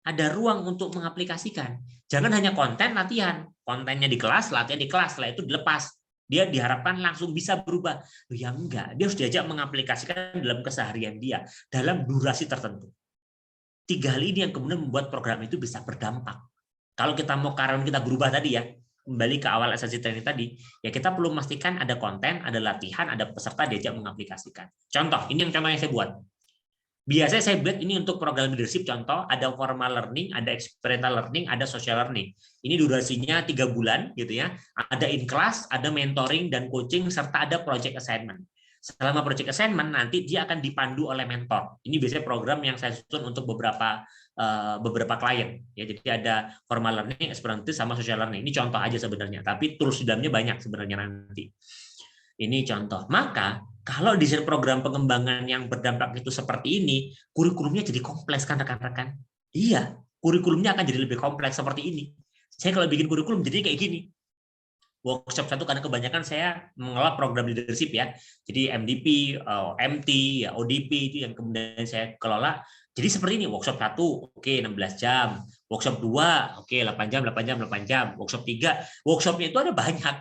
Ada ruang untuk mengaplikasikan. Jangan hanya konten latihan, kontennya di kelas, latihan di kelas, setelah itu dilepas. Dia diharapkan langsung bisa berubah. Ya enggak, dia harus diajak mengaplikasikan dalam keseharian dia, dalam durasi tertentu. 3 hal ini yang kemudian membuat program itu bisa berdampak. Kalau kita mau karyawan kita berubah tadi ya, kembali ke awal esensi training tadi, ya kita perlu memastikan ada konten, ada latihan, ada peserta diajak mengaplikasikan. Contoh, ini yang contoh yang saya buat. Biasanya saya buat ini untuk program leadership, contoh, ada formal learning, ada experiential learning, ada social learning. Ini durasinya 3 bulan, gitu ya. Ada in class, ada mentoring dan coaching, serta ada project assignment. Selama project assignment nanti dia akan dipandu oleh mentor. Ini biasanya program yang saya susun untuk beberapa klien. Ya, jadi ada formal learning, experiential sama social learning. Ini contoh aja sebenarnya, tapi tools di dalamnya banyak sebenarnya nanti. Ini contoh. Maka kalau desain program pengembangan yang berdampak itu seperti ini, kurikulumnya jadi kompleks kan rekan-rekan? Iya, kurikulumnya akan jadi lebih kompleks seperti ini. Saya kalau bikin kurikulum jadi kayak gini. Workshop 1 karena kebanyakan saya mengelola program leadership ya. Jadi MDP, MT, ya, ODP itu yang kemudian saya kelola. Jadi seperti ini, workshop 1 oke 16 jam, workshop 2 oke 8 jam, 8 jam, 8 jam, workshop 3, workshopnya itu ada banyak.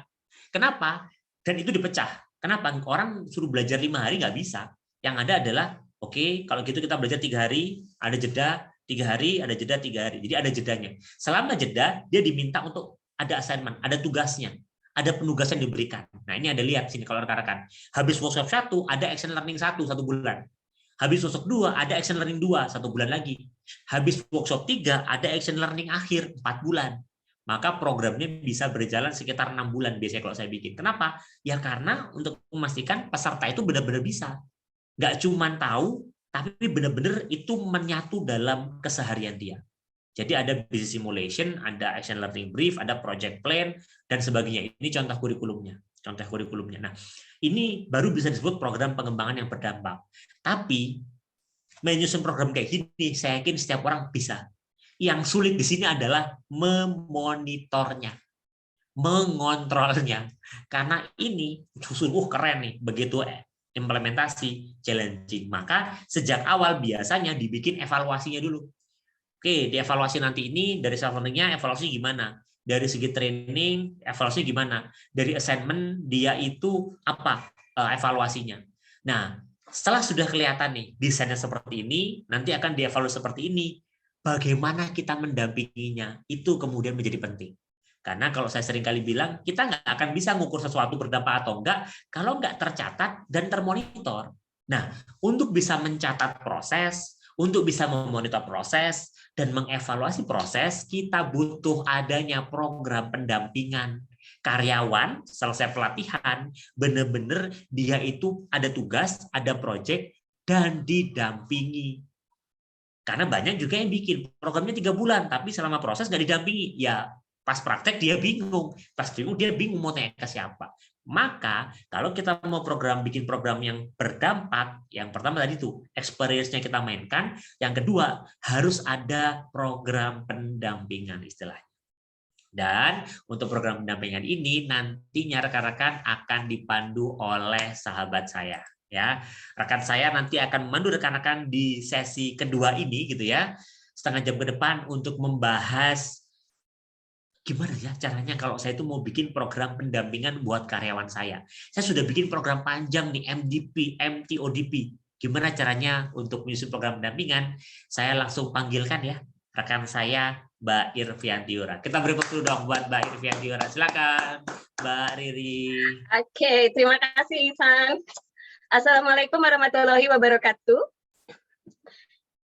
Kenapa? Dan itu dipecah. Kenapa? Orang suruh belajar 5 hari nggak bisa. Yang ada adalah oke, kalau gitu kita belajar 3 hari, ada jeda 3 hari, ada jeda 3 hari. Jadi ada jedanya. Selama jeda dia diminta untuk ada assignment, ada tugasnya, ada penugasan diberikan. Nah, ini ada lihat sini kalau rekan-rekan. Habis workshop 1 ada action learning 1 bulan. Habis workshop 2 ada action learning 2 1 bulan lagi. Habis workshop 3 ada action learning akhir 4 bulan. Maka programnya bisa berjalan sekitar 6 bulan biasanya kalau saya bikin. Kenapa? Ya karena untuk memastikan peserta itu benar-benar bisa. Nggak cuma tahu, tapi benar-benar itu menyatu dalam keseharian dia. Jadi ada business simulation, ada action learning brief, ada project plan, dan sebagainya. Ini contoh kurikulumnya. Nah, ini baru bisa disebut program pengembangan yang berdampak. Tapi menyusun program kayak gini, saya yakin setiap orang bisa. Yang sulit di sini adalah memonitornya, mengontrolnya. Karena ini sungguh keren nih, begitu implementasi challenging. Maka sejak awal biasanya dibikin evaluasinya dulu. Oke, dievaluasi nanti ini dari self learning-nya evaluasi gimana? Dari segi training evaluasi gimana? Dari assignment dia itu apa evaluasinya? Nah, setelah sudah kelihatan nih desainnya seperti ini, nanti akan dievaluasi seperti ini. Bagaimana kita mendampinginya? Itu kemudian menjadi penting. Karena kalau saya sering kali bilang, kita nggak akan bisa mengukur sesuatu berdampak atau enggak kalau nggak tercatat dan termonitor. Nah, untuk bisa mencatat proses, untuk bisa memonitor proses, dan mengevaluasi proses, kita butuh adanya program pendampingan. Karyawan selesai pelatihan, benar-benar dia itu ada tugas, ada proyek, dan didampingi. Karena banyak juga yang bikin programnya 3 bulan, tapi selama proses nggak didampingi. Ya pas praktek dia bingung, dia bingung mau tanya ke siapa. Maka kalau kita mau bikin program yang berdampak, yang pertama tadi itu experience-nya kita mainkan, yang kedua harus ada program pendampingan istilahnya. Dan untuk program pendampingan ini nantinya rekan-rekan akan dipandu oleh sahabat saya. Ya, rekan saya nanti akan memandu rekan-rekan di sesi kedua ini gitu ya, setengah jam ke depan untuk membahas gimana ya caranya kalau saya itu mau bikin program pendampingan buat karyawan saya. Saya sudah bikin program panjang nih MDP, MT, ODP. Gimana caranya untuk menyusun program pendampingan? Saya langsung panggilkan ya rekan saya Mbak Irviantiura. Kita beri tepuk dong buat Mbak Irviantiura. Silakan Mbak Riri. Oke, terima kasih Ivan. Assalamualaikum warahmatullahi wabarakatuh.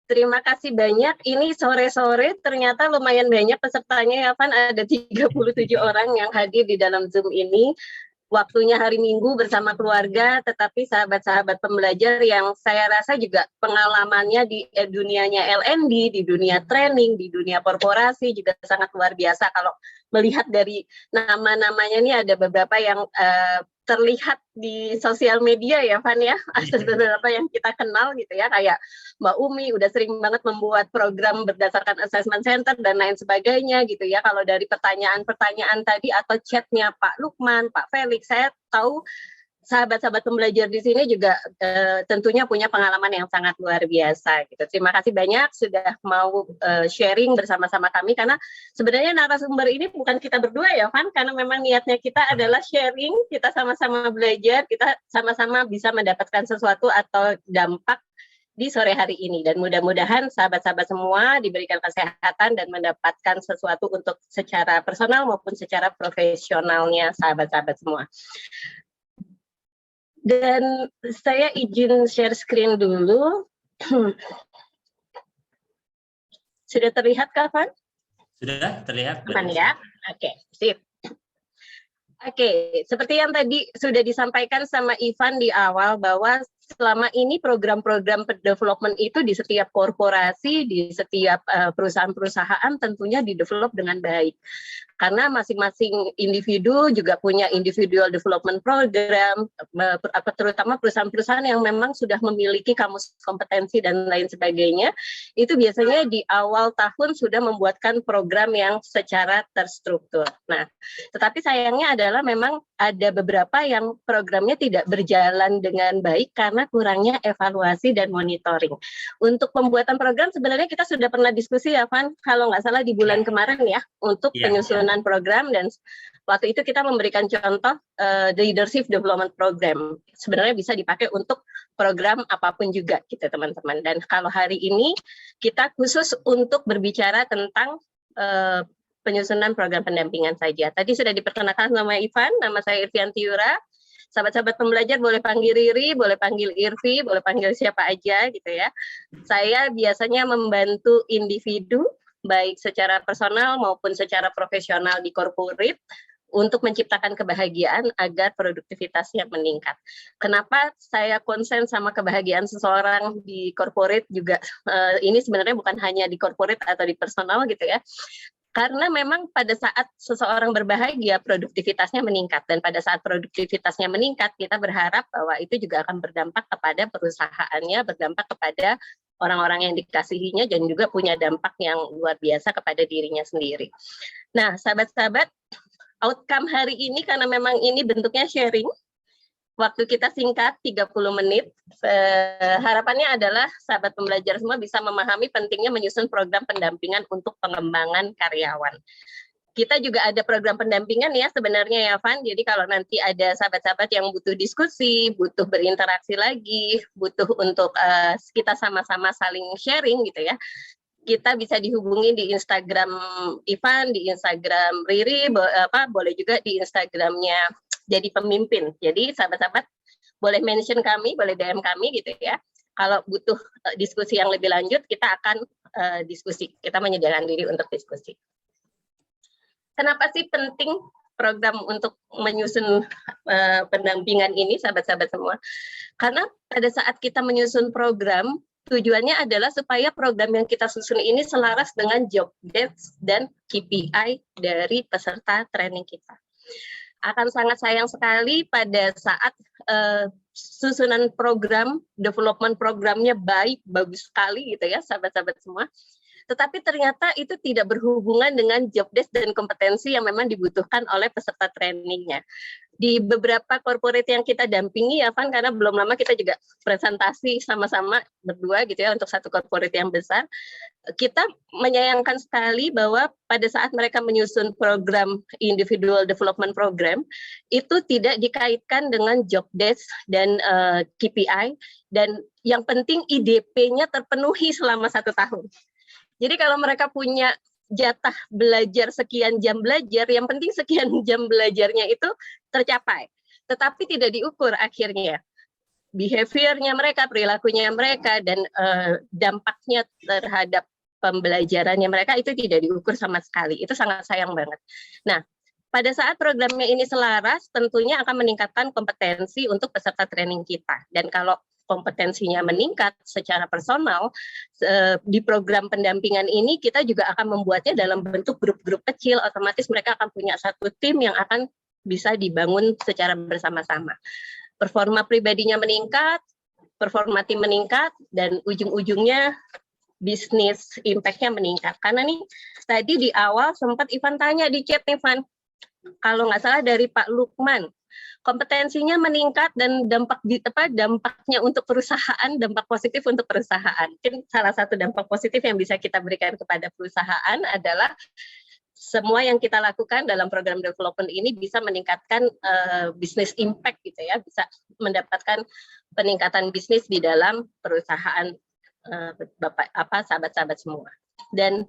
Terima kasih banyak. Ini sore-sore ternyata lumayan banyak pesertanya ya, Van. Ada 37 orang yang hadir di dalam Zoom ini. Waktunya hari Minggu bersama keluarga, tetapi sahabat-sahabat pembelajar yang saya rasa juga pengalamannya di dunianya LND, di dunia training, di dunia korporasi juga sangat luar biasa. Kalau melihat dari nama-namanya ini ada beberapa yang terlihat di sosial media ya, Van ya, ada beberapa yang kita kenal gitu ya, kayak Mbak Umi udah sering banget membuat program berdasarkan assessment center dan lain sebagainya gitu ya. Kalau dari pertanyaan-pertanyaan tadi atau chatnya Pak Lukman, Pak Felix, saya tahu sahabat-sahabat pembelajar di sini juga tentunya punya pengalaman yang sangat luar biasa gitu. Terima kasih banyak sudah mau sharing bersama-sama kami, karena sebenarnya narasumber ini bukan kita berdua ya, Van, karena memang niatnya kita adalah sharing, kita sama-sama belajar, kita sama-sama bisa mendapatkan sesuatu atau dampak di sore hari ini, dan mudah-mudahan sahabat-sahabat semua diberikan kesehatan dan mendapatkan sesuatu untuk secara personal maupun secara profesionalnya sahabat-sahabat semua. Dan saya izin share screen dulu. Sudah terlihat, Kak Van? Sudah terlihat? Aman ya? Oke, sip. Oke, seperti yang tadi sudah disampaikan sama Ivan di awal bahwa selama ini program-program development itu di setiap korporasi, di setiap perusahaan-perusahaan tentunya di-develop dengan baik. Karena masing-masing individu juga punya individual development program, terutama perusahaan-perusahaan yang memang sudah memiliki kamus kompetensi dan lain sebagainya, itu biasanya di awal tahun sudah membuatkan program yang secara terstruktur. Nah, tetapi sayangnya adalah memang ada beberapa yang programnya tidak berjalan dengan baik karena kurangnya evaluasi dan monitoring. Untuk pembuatan program sebenarnya kita sudah pernah diskusi ya, Van, kalau nggak salah di bulan kemarin ya, untuk penyusunan program, dan waktu itu kita memberikan contoh leadership development program. Sebenarnya bisa dipakai untuk program apapun juga gitu teman-teman. Dan kalau hari ini kita khusus untuk berbicara tentang penyusunan program pendampingan saja. Tadi sudah diperkenalkan nama Ivan, nama saya Irvianti Yura. Sahabat-sahabat pembelajar boleh panggil Riri, boleh panggil Irvi, boleh panggil siapa aja gitu ya. Saya biasanya membantu individu, baik secara personal maupun secara profesional di corporate, untuk menciptakan kebahagiaan agar produktivitasnya meningkat. Kenapa saya konsen sama kebahagiaan seseorang di corporate juga, ini sebenarnya bukan hanya di corporate atau di personal gitu ya, karena memang pada saat seseorang berbahagia, produktivitasnya meningkat. Dan pada saat produktivitasnya meningkat, kita berharap bahwa itu juga akan berdampak kepada perusahaannya, berdampak kepada orang-orang yang dikasihinya, dan juga punya dampak yang luar biasa kepada dirinya sendiri. Nah, sahabat-sahabat, outcome hari ini, karena memang ini bentuknya sharing, waktu kita singkat 30 menit. Harapannya adalah sahabat pembelajar semua bisa memahami pentingnya menyusun program pendampingan untuk pengembangan karyawan. Kita juga ada program pendampingan ya sebenarnya ya, Van. Jadi kalau nanti ada sahabat-sahabat yang butuh diskusi, butuh berinteraksi lagi, butuh untuk kita sama-sama saling sharing gitu ya, kita bisa dihubungi di Instagram Ivan, di Instagram Riri, boleh juga di Instagramnya Jadi Pemimpin. Jadi sahabat-sahabat boleh mention kami, boleh DM kami gitu ya. Kalau butuh diskusi yang lebih lanjut, kita akan diskusi. Kita menyediakan diri untuk diskusi. Kenapa sih penting program untuk menyusun pendampingan ini, sahabat-sahabat semua? Karena pada saat kita menyusun program, tujuannya adalah supaya program yang kita susun ini selaras dengan job desk dan KPI dari peserta training kita. Akan sangat sayang sekali pada saat susunan program, development programnya baik, bagus sekali gitu ya, sahabat-sahabat semua. Tetapi ternyata itu tidak berhubungan dengan job desk dan kompetensi yang memang dibutuhkan oleh peserta trainingnya. Di beberapa corporate yang kita dampingi ya, Van, karena belum lama kita juga presentasi sama-sama berdua gitu ya untuk satu corporate yang besar. Kita menyayangkan sekali bahwa pada saat mereka menyusun program individual development program, itu tidak dikaitkan dengan job desk dan KPI, dan yang penting IDP-nya terpenuhi selama 1 tahun. Jadi kalau mereka punya jatah belajar sekian jam belajar, yang penting sekian jam belajarnya itu tercapai. Tetapi tidak diukur akhirnya behavior-nya mereka, perilakunya mereka, dan dampaknya terhadap pembelajarannya mereka itu tidak diukur sama sekali. Itu sangat sayang banget. Nah, pada saat programnya ini selaras, tentunya akan meningkatkan kompetensi untuk peserta training kita. Dan kalau kompetensinya meningkat secara personal, di program pendampingan ini kita juga akan membuatnya dalam bentuk grup-grup kecil, otomatis mereka akan punya satu tim yang akan bisa dibangun secara bersama-sama. Performa pribadinya meningkat, performa tim meningkat, dan ujung-ujungnya bisnis impact-nya meningkat. Karena nih, tadi di awal sempat Ivan tanya di chat nih, Ivan, kalau nggak salah dari Pak Lukman, kompetensinya meningkat dan dampaknya untuk perusahaan, dampak positif untuk perusahaan. Mungkin salah satu dampak positif yang bisa kita berikan kepada perusahaan adalah semua yang kita lakukan dalam program development ini bisa meningkatkan business impact gitu ya, bisa mendapatkan peningkatan bisnis di dalam perusahaan sahabat-sahabat semua. Dan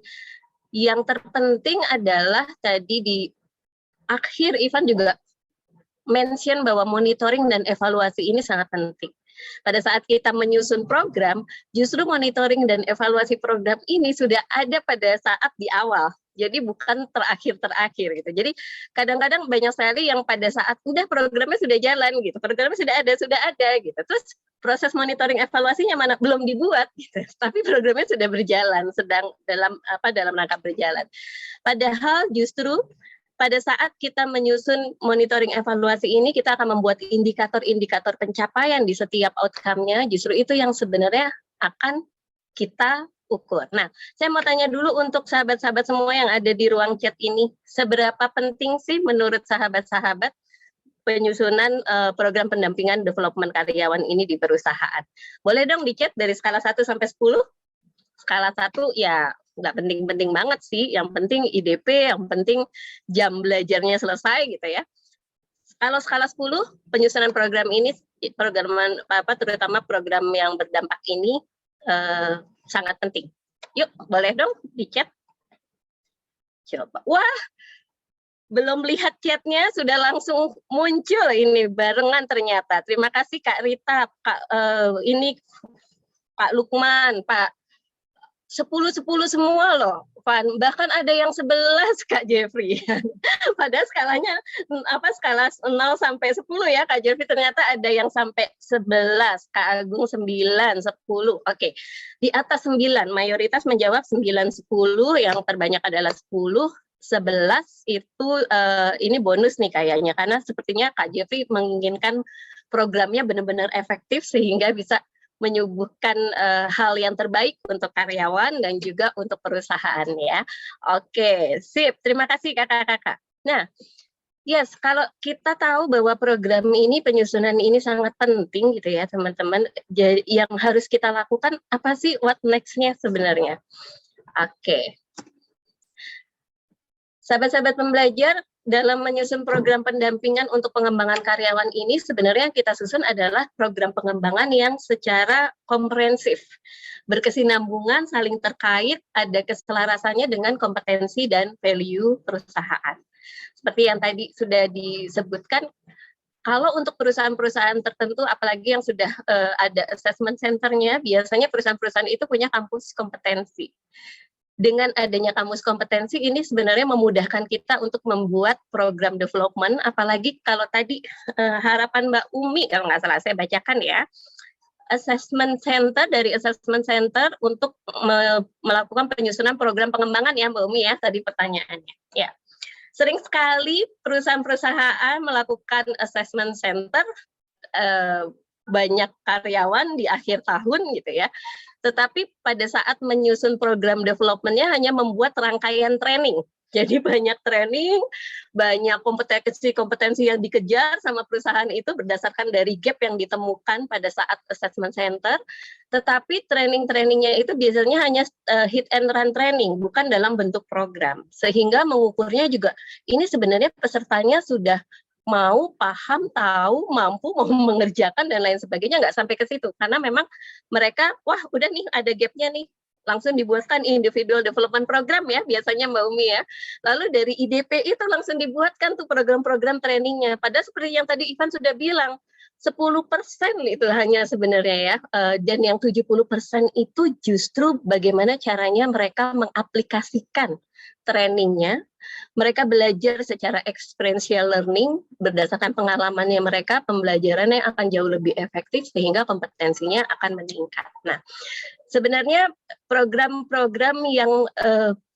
yang terpenting adalah tadi di akhir Ivan juga mention bahwa monitoring dan evaluasi ini sangat penting. Pada saat kita menyusun program, justru monitoring dan evaluasi program ini sudah ada pada saat di awal. Jadi bukan terakhir gitu. Jadi kadang-kadang banyak sekali yang pada saat udah programnya sudah jalan gitu, programnya sudah ada gitu. Terus proses monitoring evaluasinya mana belum dibuat gitu. Tapi programnya sudah berjalan, sedang dalam rangka berjalan. Padahal justru pada saat kita menyusun monitoring evaluasi ini, kita akan membuat indikator-indikator pencapaian di setiap outcome-nya. Justru itu yang sebenarnya akan kita ukur. Nah, saya mau tanya dulu untuk sahabat-sahabat semua yang ada di ruang chat ini, seberapa penting sih menurut sahabat-sahabat penyusunan program pendampingan development karyawan ini di perusahaan? Boleh dong di chat dari skala 1 sampai 10? Skala 1 ya nggak penting-penting banget sih, yang penting IDP, yang penting jam belajarnya selesai gitu ya. Kalau skala 10, penyusunan program ini, terutama program yang berdampak ini, sangat penting. Yuk, boleh dong di chat. Coba. Wah, belum lihat chatnya sudah langsung muncul ini barengan ternyata. Terima kasih Kak Rita, ini Pak Lukman, Pak 10 semua loh, Van. Bahkan ada yang 11 Kak Jeffrey. Padahal skalanya skala 0 sampai 10 ya Kak Jeffrey, ternyata ada yang sampai 11, Kak Agung 9, 10. Oke. Di atas 9, mayoritas menjawab 9, 10, yang terbanyak adalah 10. 11 itu ini bonus nih kayaknya, karena sepertinya Kak Jeffrey menginginkan programnya benar-benar efektif sehingga bisa menyuguhkan hal yang terbaik untuk karyawan dan juga untuk perusahaan ya. Oke, sip. Terima kasih kakak-kakak. Nah, yes, kalau kita tahu bahwa program ini, penyusunan ini sangat penting gitu ya teman-teman. Yang harus kita lakukan apa sih, what next-nya sebenarnya? Oke. Sahabat-sahabat pembelajar, dalam menyusun program pendampingan untuk pengembangan karyawan ini, sebenarnya yang kita susun adalah program pengembangan yang secara komprehensif, berkesinambungan, saling terkait, ada keselarasannya dengan kompetensi dan value perusahaan. Seperti yang tadi sudah disebutkan, kalau untuk perusahaan-perusahaan tertentu, apalagi yang sudah ada assessment center-nya, biasanya perusahaan-perusahaan itu punya kampus kompetensi. Dengan adanya kamus kompetensi ini sebenarnya memudahkan kita untuk membuat program development, apalagi kalau tadi harapan Mbak Umi, kalau nggak salah saya bacakan ya, assessment center, dari assessment center untuk melakukan penyusunan program pengembangan ya Mbak Umi ya, tadi pertanyaannya. Ya, sering sekali perusahaan-perusahaan melakukan assessment center, banyak karyawan di akhir tahun gitu ya. Tetapi pada saat menyusun program development-nya hanya membuat rangkaian training. Jadi banyak training, banyak kompetensi yang dikejar sama perusahaan itu berdasarkan dari gap yang ditemukan pada saat assessment center. Tetapi training-trainingnya itu biasanya hanya hit and run training, bukan dalam bentuk program. Sehingga mengukurnya juga, ini sebenarnya pesertanya sudah mau, paham, tahu, mampu, mau mengerjakan, dan lain sebagainya, nggak sampai ke situ. Karena memang mereka, wah udah nih ada gapnya nih, langsung dibuatkan individual development program ya, biasanya Mbak Umi ya. Lalu dari IDP itu langsung dibuatkan tuh program-program trainingnya. Padahal seperti yang tadi Ivan sudah bilang, 10% itu hanya sebenarnya ya, dan yang 70% itu justru bagaimana caranya mereka mengaplikasikan trainingnya. Mereka belajar secara experiential learning, berdasarkan pengalamannya mereka, pembelajarannya akan jauh lebih efektif sehingga kompetensinya akan meningkat. Nah, sebenarnya program-program yang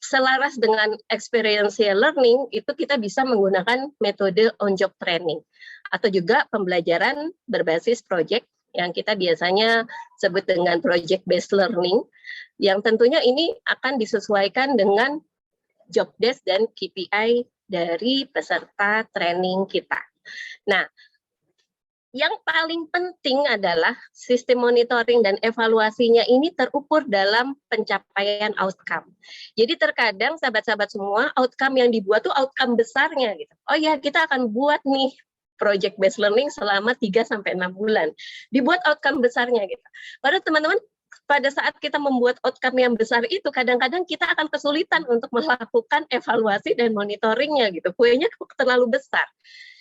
selaras dengan experiential learning itu kita bisa menggunakan metode on-job training atau juga pembelajaran berbasis project yang kita biasanya sebut dengan project-based learning, yang tentunya ini akan disesuaikan dengan job desk dan KPI dari peserta training kita. Nah, yang paling penting adalah sistem monitoring dan evaluasinya ini terukur dalam pencapaian outcome. Jadi terkadang sahabat-sahabat semua, outcome yang dibuat tuh outcome besarnya gitu. Oh ya, kita akan buat nih project based learning selama 3-6 bulan. Dibuat outcome besarnya gitu. Padahal teman-teman, pada saat kita membuat outcome yang besar itu, kadang-kadang kita akan kesulitan untuk melakukan evaluasi dan monitoringnya gitu. Kuenya terlalu besar.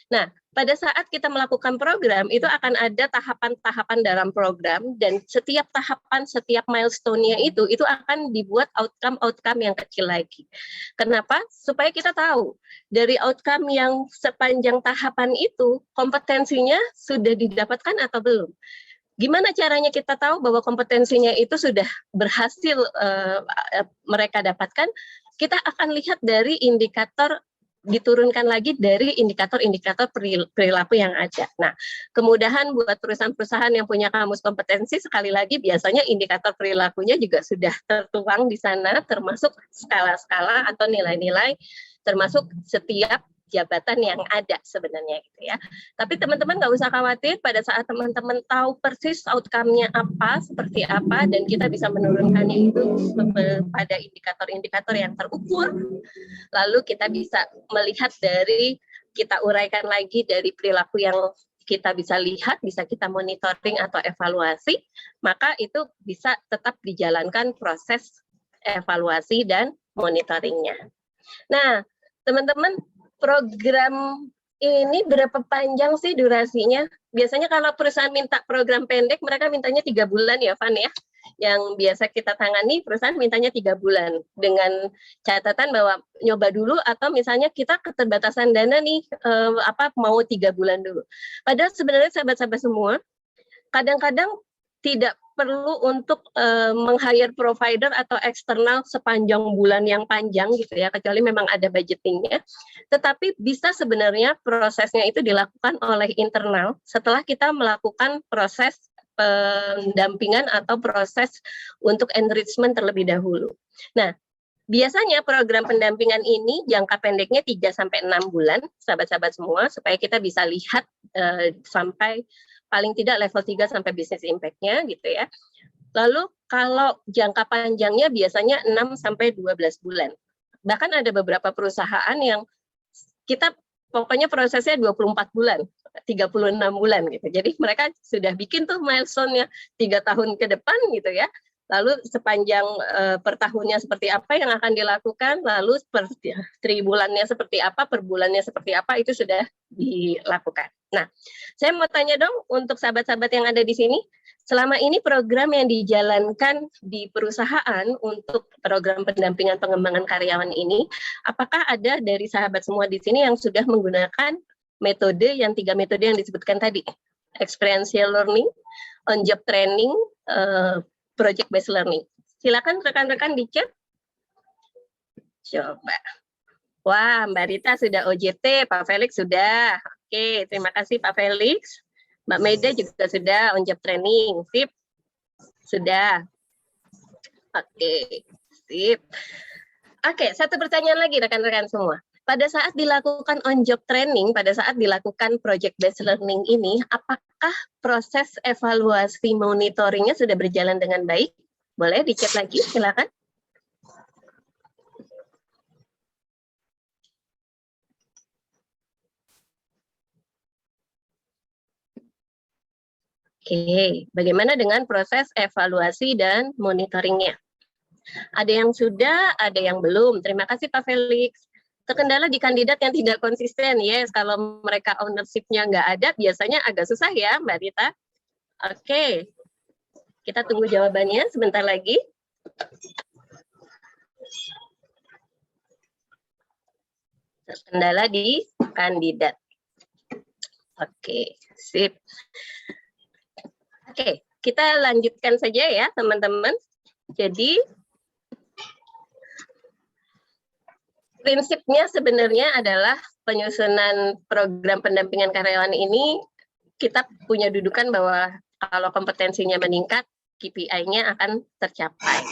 Nah, pada saat kita melakukan program, itu akan ada tahapan-tahapan dalam program, dan setiap tahapan, setiap milestone-nya itu akan dibuat outcome-outcome yang kecil lagi. Kenapa? Supaya kita tahu, dari outcome yang sepanjang tahapan itu, kompetensinya sudah didapatkan atau belum. Gimana caranya kita tahu bahwa kompetensinya itu sudah berhasil mereka dapatkan? Kita akan lihat dari indikator, diturunkan lagi dari indikator-indikator perilaku yang ada. Nah, kemudahan buat perusahaan-perusahaan yang punya kamus kompetensi, sekali lagi biasanya indikator perilakunya juga sudah tertuang di sana, termasuk skala-skala atau nilai-nilai, termasuk setiap jabatan yang ada sebenarnya gitu ya. Tapi teman-teman nggak usah khawatir, pada saat teman-teman tahu persis outcome-nya apa, seperti apa, dan kita bisa menurunkannya itu pada indikator-indikator yang terukur, lalu kita bisa melihat dari, kita uraikan lagi dari perilaku yang kita bisa lihat, bisa kita monitoring atau evaluasi, maka itu bisa tetap dijalankan proses evaluasi dan monitoringnya. Nah, teman-teman, program ini berapa panjang sih durasinya? Biasanya kalau perusahaan minta program pendek, mereka mintanya 3 bulan ya, Van ya. Yang biasa kita tangani, perusahaan mintanya 3 bulan. Dengan catatan bahwa nyoba dulu, atau misalnya kita keterbatasan dana nih, mau 3 bulan dulu. Padahal sebenarnya sahabat-sahabat semua, kadang-kadang tidak perlu untuk meng-hire provider atau eksternal sepanjang bulan yang panjang gitu ya, kecuali memang ada budgetingnya. Tetapi bisa sebenarnya prosesnya itu dilakukan oleh internal setelah kita melakukan proses pendampingan atau proses untuk enrichment terlebih dahulu. Nah, biasanya program pendampingan ini jangka pendeknya 3-6 bulan, sahabat-sahabat semua, supaya kita bisa lihat sampai paling tidak level 3 sampai business impact-nya gitu ya. Lalu kalau jangka panjangnya biasanya 6-12 bulan. Bahkan ada beberapa perusahaan yang kita pokoknya prosesnya 24 bulan, 36 bulan gitu. Jadi mereka sudah bikin tuh milestone-nya 3 tahun ke depan gitu ya. Lalu sepanjang per tahunnya seperti apa yang akan dilakukan, lalu per tribulannya seperti apa, per bulannya seperti apa, itu sudah dilakukan. Nah, saya mau tanya dong untuk sahabat-sahabat yang ada di sini, selama ini program yang dijalankan di perusahaan untuk program pendampingan pengembangan karyawan ini, apakah ada dari sahabat semua di sini yang sudah menggunakan metode yang 3 metode yang disebutkan tadi? Experiential learning, on-job training, project based learning. Silakan rekan-rekan di chat. Coba. Wah, Mbak Rita sudah OJT, Pak Felix sudah. Oke, terima kasih Pak Felix. Mbak Meda juga sudah on job training. Sip. Sudah. Oke, sip. Oke, satu pertanyaan lagi rekan-rekan semua. Pada saat dilakukan on job training, pada saat dilakukan project based learning ini, apakah proses evaluasi monitoringnya sudah berjalan dengan baik? Boleh dicek lagi, silakan. Oke, bagaimana dengan proses evaluasi dan monitoringnya? Ada yang sudah, ada yang belum. Terima kasih Pak Felix. Terkendala di kandidat yang tidak konsisten, yes, kalau mereka ownership-nya nggak ada, biasanya agak susah ya, Mbak Rita. Oke, kita tunggu jawabannya sebentar lagi. Terkendala di kandidat. Oke, sip. Oke, kita lanjutkan saja ya, teman-teman. Jadi, prinsipnya sebenarnya adalah penyusunan program pendampingan karyawan ini, kita punya dudukan bahwa kalau kompetensinya meningkat, KPI-nya akan tercapai.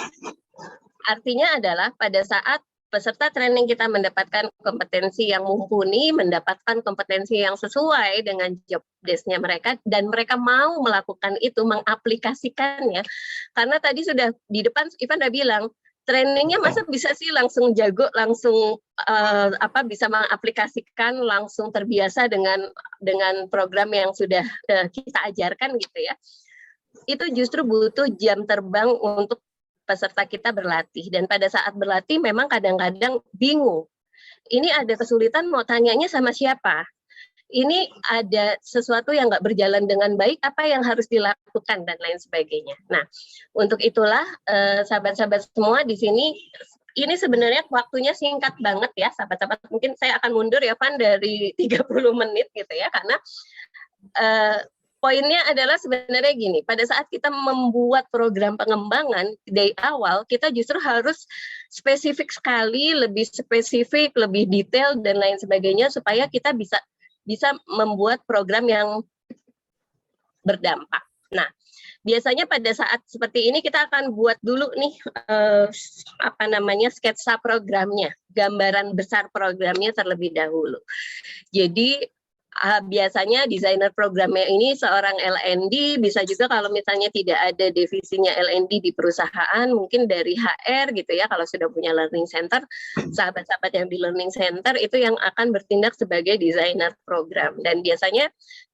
Artinya adalah pada saat peserta training kita mendapatkan kompetensi yang mumpuni, mendapatkan kompetensi yang sesuai dengan job desk-nya mereka, dan mereka mau melakukan itu, mengaplikasikannya. Karena tadi sudah di depan Ivan udah bilang, trainingnya masa bisa sih langsung jago, langsung bisa mengaplikasikan, langsung terbiasa dengan program yang sudah kita ajarkan gitu ya. Itu justru butuh jam terbang untuk peserta kita berlatih, dan pada saat berlatih memang kadang-kadang bingung. Ini ada kesulitan mau tanyanya sama siapa. ini ada sesuatu yang nggak berjalan dengan baik, apa yang harus dilakukan dan lain sebagainya. Nah, untuk itulah sahabat-sahabat semua di sini, ini sebenarnya waktunya singkat banget ya, sahabat-sahabat. Mungkin saya akan mundur ya, Van, dari 30 menit gitu ya, karena poinnya adalah sebenarnya gini, pada saat kita membuat program pengembangan dari awal, kita justru harus spesifik sekali, lebih spesifik, lebih detail, dan lain sebagainya, supaya kita bisa membuat program yang berdampak. Nah, biasanya pada saat seperti ini kita akan buat dulu nih sketsa programnya, gambaran besar programnya terlebih dahulu. Jadi biasanya desainer programnya ini seorang LND, bisa juga kalau misalnya tidak ada divisinya LND di perusahaan, mungkin dari HR gitu ya, kalau sudah punya learning center, sahabat-sahabat yang di learning center itu yang akan bertindak sebagai desainer program. Dan biasanya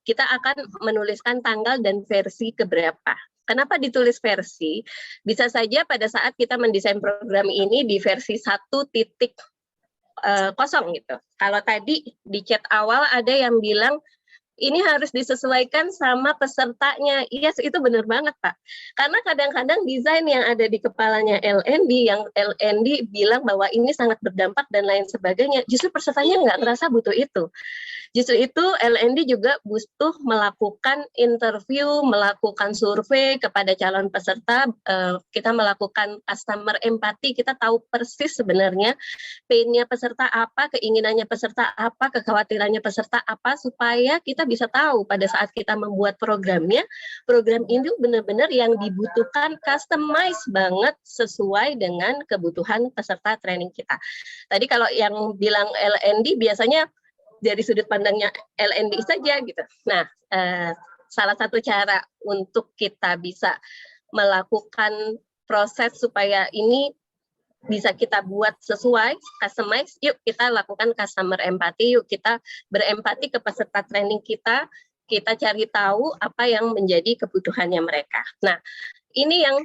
kita akan menuliskan tanggal dan versi keberapa. Kenapa ditulis versi? Bisa saja pada saat kita mendesain program ini di versi 1.0 gitu. Kalau tadi di chat awal ada yang bilang ini harus disesuaikan sama pesertanya. Yes, itu benar banget, Pak. Karena kadang-kadang desain yang ada di kepalanya LND, yang LND bilang bahwa ini sangat berdampak dan lain sebagainya, justru pesertanya nggak ngerasa butuh itu. Justru itu LND juga butuh melakukan interview, melakukan survei kepada calon peserta, kita melakukan customer empathy, kita tahu persis sebenarnya pain-nya peserta apa, keinginannya peserta apa, kekhawatirannya peserta apa, supaya kita bisa tahu pada saat kita membuat programnya, program ini benar-benar yang dibutuhkan customize banget sesuai dengan kebutuhan peserta training kita. Tadi kalau yang bilang LND biasanya dari sudut pandangnya LND saja gitu. Nah, salah satu cara untuk kita bisa melakukan proses supaya ini bisa kita buat sesuai, customize, yuk kita lakukan customer empathy, yuk kita berempati ke peserta training kita cari tahu apa yang menjadi kebutuhannya mereka. Nah, ini yang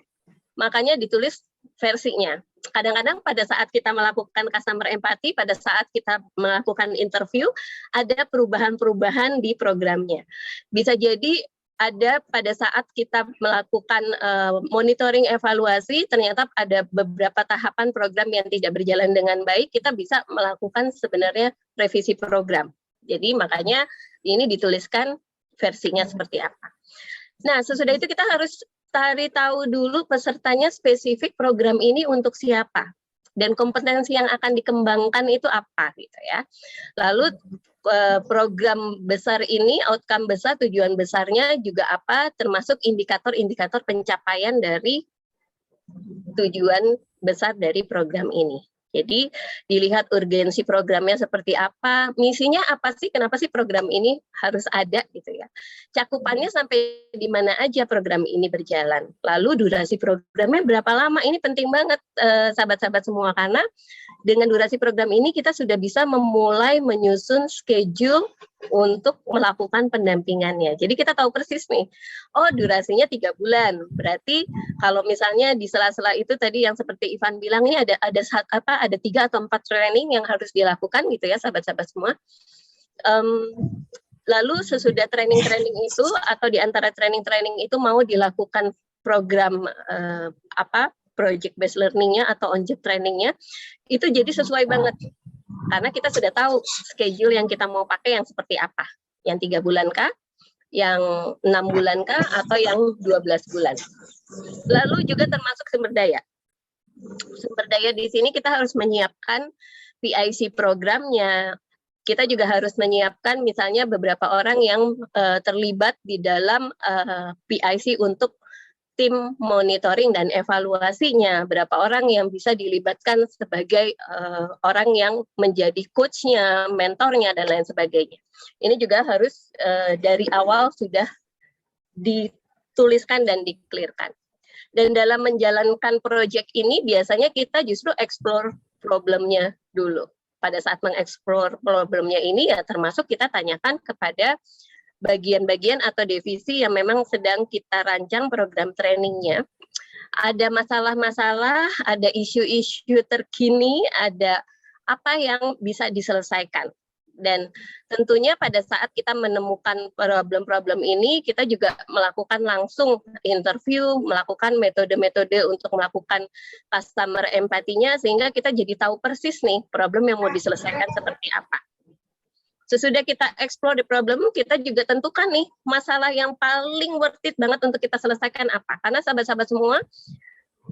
makanya ditulis versinya. Kadang-kadang pada saat kita melakukan customer empathy, pada saat kita melakukan interview, ada perubahan-perubahan di programnya. Bisa jadi ada pada saat kita melakukan monitoring evaluasi, ternyata ada beberapa tahapan program yang tidak berjalan dengan baik, kita bisa melakukan sebenarnya revisi program. Jadi makanya ini dituliskan versinya seperti apa. Nah, sesudah itu kita harus cari tahu dulu pesertanya spesifik program ini untuk siapa dan kompetensi yang akan dikembangkan itu apa gitu ya. Lalu program besar ini, outcome besar, tujuan besarnya juga apa, termasuk indikator-indikator pencapaian dari tujuan besar dari program ini. Jadi dilihat urgensi programnya seperti apa, misinya apa sih, kenapa sih program ini harus ada gitu ya. Cakupannya sampai di mana aja program ini berjalan. Lalu durasi programnya berapa lama, ini penting banget sahabat-sahabat semua, karena dengan durasi program ini kita sudah bisa memulai menyusun schedule untuk melakukan pendampingannya. Jadi kita tahu persis nih, oh durasinya 3 bulan. Berarti kalau misalnya di sela-sela itu tadi yang seperti Ivan bilang ini ada 3 atau 4 training yang harus dilakukan gitu ya sahabat-sahabat semua. Lalu sesudah training-training itu atau di antara training-training itu mau dilakukan program project based learning-nya atau on job training-nya, itu jadi sesuai banget. Karena kita sudah tahu schedule yang kita mau pakai yang seperti apa. Yang 3 bulan kah? Yang 6 bulan kah? Atau yang 12 bulan? Lalu juga termasuk sumber daya. Sumber daya di sini kita harus menyiapkan PIC programnya. Kita juga harus menyiapkan misalnya beberapa orang yang terlibat di dalam PIC untuk tim monitoring dan evaluasinya, berapa orang yang bisa dilibatkan sebagai orang yang menjadi coach-nya, mentornya, dan lain sebagainya. Ini juga harus dari awal sudah dituliskan dan di-clear-kan. Dan dalam menjalankan proyek ini, biasanya kita justru explore problemnya dulu. Pada saat mengeksplor problemnya ini, ya termasuk kita tanyakan kepada bagian-bagian atau divisi yang memang sedang kita rancang program trainingnya. Ada masalah-masalah, ada isu-isu terkini, ada apa yang bisa diselesaikan. Dan tentunya pada saat kita menemukan problem-problem ini, kita juga melakukan langsung interview, melakukan metode-metode untuk melakukan customer empatinya, sehingga kita jadi tahu persis nih problem yang mau diselesaikan seperti apa. Sesudah kita explore the problem, kita juga tentukan nih masalah yang paling worth it banget untuk kita selesaikan apa. Karena sahabat-sahabat semua,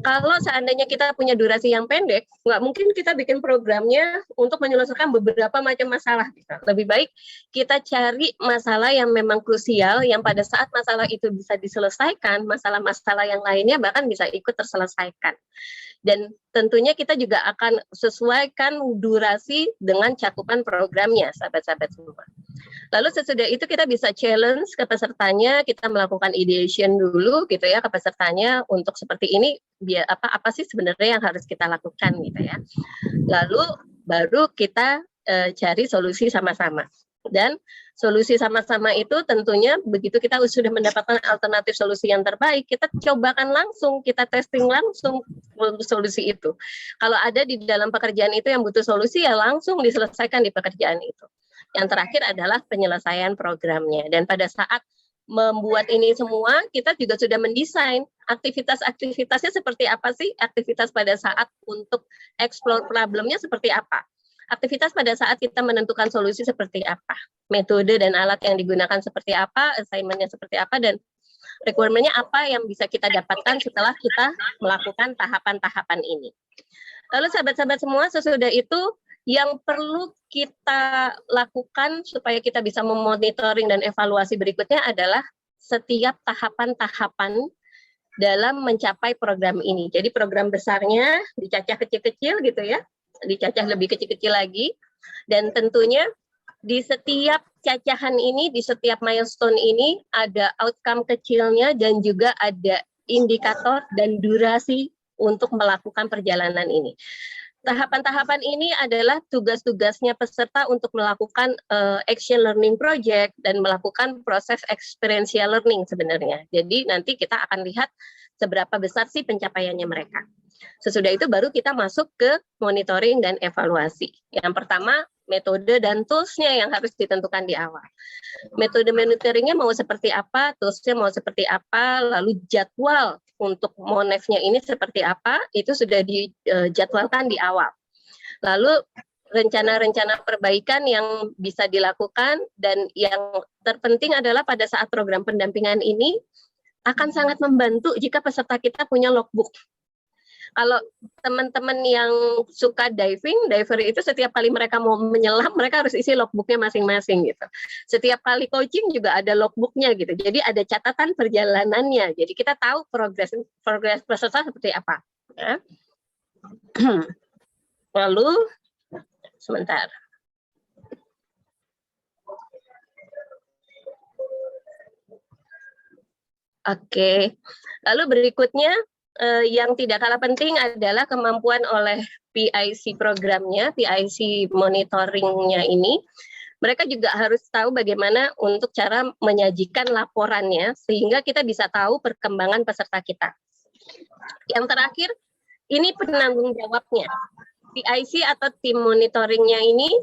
kalau seandainya kita punya durasi yang pendek, nggak mungkin kita bikin programnya untuk menyelesaikan beberapa macam masalah. Lebih baik kita cari masalah yang memang krusial, yang pada saat masalah itu bisa diselesaikan, masalah-masalah yang lainnya bahkan bisa ikut terselesaikan. Dan tentunya kita juga akan sesuaikan durasi dengan cakupan programnya, sahabat-sahabat semua. Lalu sesudah itu kita bisa challenge ke pesertanya, kita melakukan ideation dulu gitu ya ke pesertanya untuk seperti ini, apa sih sebenarnya yang harus kita lakukan gitu ya. Lalu baru kita cari solusi sama-sama. Dan solusi sama-sama itu tentunya begitu kita sudah mendapatkan alternatif solusi yang terbaik, kita cobakan langsung, kita testing langsung solusi itu. Kalau ada di dalam pekerjaan itu yang butuh solusi, ya langsung diselesaikan di pekerjaan itu. Yang terakhir adalah penyelesaian programnya. Dan pada saat membuat ini semua, kita juga sudah mendesain aktivitas-aktivitasnya seperti apa sih, aktivitas pada saat untuk explore problemnya seperti apa. Aktivitas pada saat kita menentukan solusi seperti apa, metode dan alat yang digunakan seperti apa, assignment-nya seperti apa, dan requirement-nya apa yang bisa kita dapatkan setelah kita melakukan tahapan-tahapan ini. Lalu sahabat-sahabat semua, sesudah itu yang perlu kita lakukan supaya kita bisa memonitoring dan evaluasi berikutnya adalah setiap tahapan-tahapan dalam mencapai program ini. Jadi program besarnya dicacah kecil-kecil gitu ya, dicacah lebih kecil-kecil lagi, dan tentunya di setiap cacahan ini, di setiap milestone ini ada outcome kecilnya dan juga ada indikator dan durasi untuk melakukan perjalanan ini. Tahapan-tahapan ini adalah tugas-tugasnya peserta untuk melakukan action learning project dan melakukan proses experiential learning sebenarnya. Jadi nanti kita akan lihat seberapa besar sih pencapaiannya mereka. Sesudah itu baru kita masuk ke monitoring dan evaluasi. Yang pertama, metode dan tools-nya yang harus ditentukan di awal. Metode monitoringnya mau seperti apa, tools-nya mau seperti apa, lalu jadwal untuk monef-nya ini seperti apa, itu sudah dijadwalkan di awal. Lalu rencana-rencana perbaikan yang bisa dilakukan, dan yang terpenting adalah pada saat program pendampingan ini akan sangat membantu jika peserta kita punya logbook. Kalau teman-teman yang suka diver itu setiap kali mereka mau menyelam, mereka harus isi logbooknya masing-masing gitu. Setiap kali coaching juga ada logbooknya gitu. Jadi ada catatan perjalanannya. Jadi kita tahu progres peserta seperti apa. Ya. Lalu, sebentar. Oke. Lalu berikutnya, yang tidak kalah penting adalah kemampuan oleh PIC programnya, PIC monitoringnya ini. Mereka juga harus tahu bagaimana untuk cara menyajikan laporannya sehingga kita bisa tahu perkembangan peserta kita. Yang terakhir, ini penanggung jawabnya. PIC atau tim monitoringnya ini,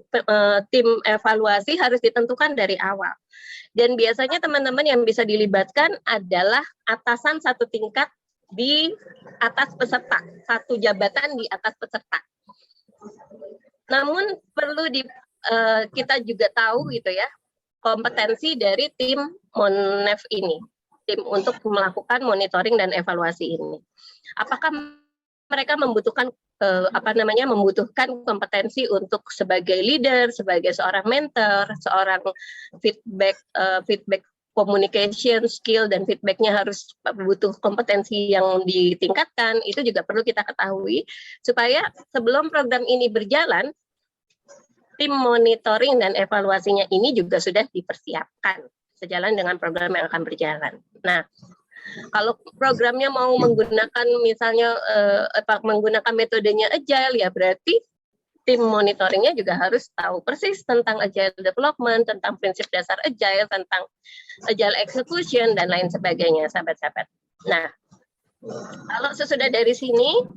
tim evaluasi harus ditentukan dari awal. Dan biasanya teman-teman yang bisa dilibatkan adalah atasan satu tingkat di atas peserta, satu jabatan di atas peserta. Namun perlu kita juga tahu gitu ya, kompetensi dari tim Monef ini, tim untuk melakukan monitoring dan evaluasi ini. Apakah mereka membutuhkan membutuhkan kompetensi untuk sebagai leader, sebagai seorang mentor, seorang feedback communication skill dan feedbacknya harus butuh kompetensi yang ditingkatkan, itu juga perlu kita ketahui supaya sebelum program ini berjalan, tim monitoring dan evaluasinya ini juga sudah dipersiapkan sejalan dengan program yang akan berjalan. Nah, kalau programnya mau menggunakan misalnya menggunakan metodenya agile, ya berarti tim monitoringnya juga harus tahu persis tentang agile development, tentang prinsip dasar agile, tentang agile execution, dan lain sebagainya, sahabat-sahabat. Nah, kalau sesudah dari sini,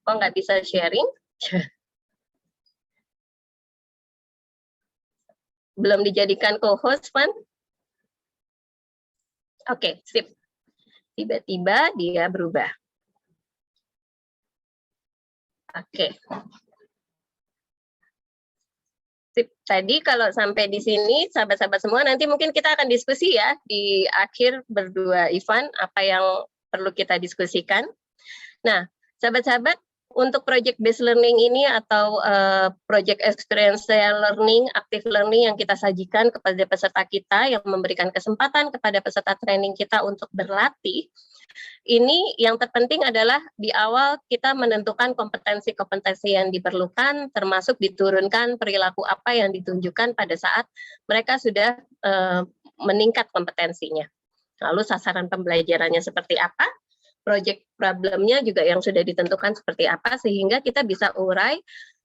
Oh, nggak bisa sharing? Belum dijadikan co-host, Van? Oke, sip. Tiba-tiba dia berubah. Oke. Sip. Tadi kalau sampai di sini, sahabat-sahabat semua, nanti mungkin kita akan diskusi ya di akhir berdua Ivan, apa yang perlu kita diskusikan. Nah, sahabat-sahabat, untuk project based learning ini atau project experiential learning, active learning yang kita sajikan kepada peserta kita, yang memberikan kesempatan kepada peserta training kita untuk berlatih, ini yang terpenting adalah di awal kita menentukan kompetensi-kompetensi yang diperlukan, termasuk diturunkan perilaku apa yang ditunjukkan pada saat mereka sudah meningkat kompetensinya. Lalu sasaran pembelajarannya seperti apa? Project problemnya juga yang sudah ditentukan seperti apa, sehingga kita bisa urai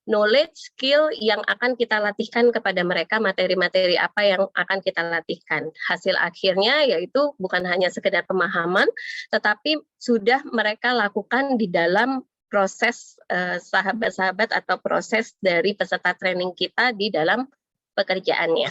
knowledge, skill yang akan kita latihkan kepada mereka, materi-materi apa yang akan kita latihkan. Hasil akhirnya yaitu bukan hanya sekedar pemahaman, tetapi sudah mereka lakukan di dalam proses sahabat-sahabat atau proses dari peserta training kita di dalam pekerjaannya.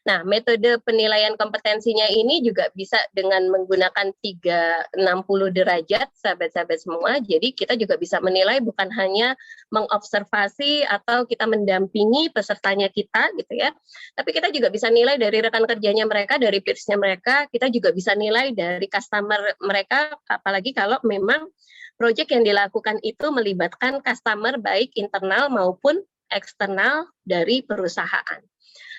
Nah, metode penilaian kompetensinya ini juga bisa dengan menggunakan 360 derajat, sahabat-sahabat semua. Jadi kita juga bisa menilai bukan hanya mengobservasi atau kita mendampingi pesertanya kita gitu ya. Tapi kita juga bisa nilai dari rekan kerjanya mereka, dari peers-nya mereka, kita juga bisa nilai dari customer mereka, apalagi kalau memang proyek yang dilakukan itu melibatkan customer baik internal maupun eksternal dari perusahaan.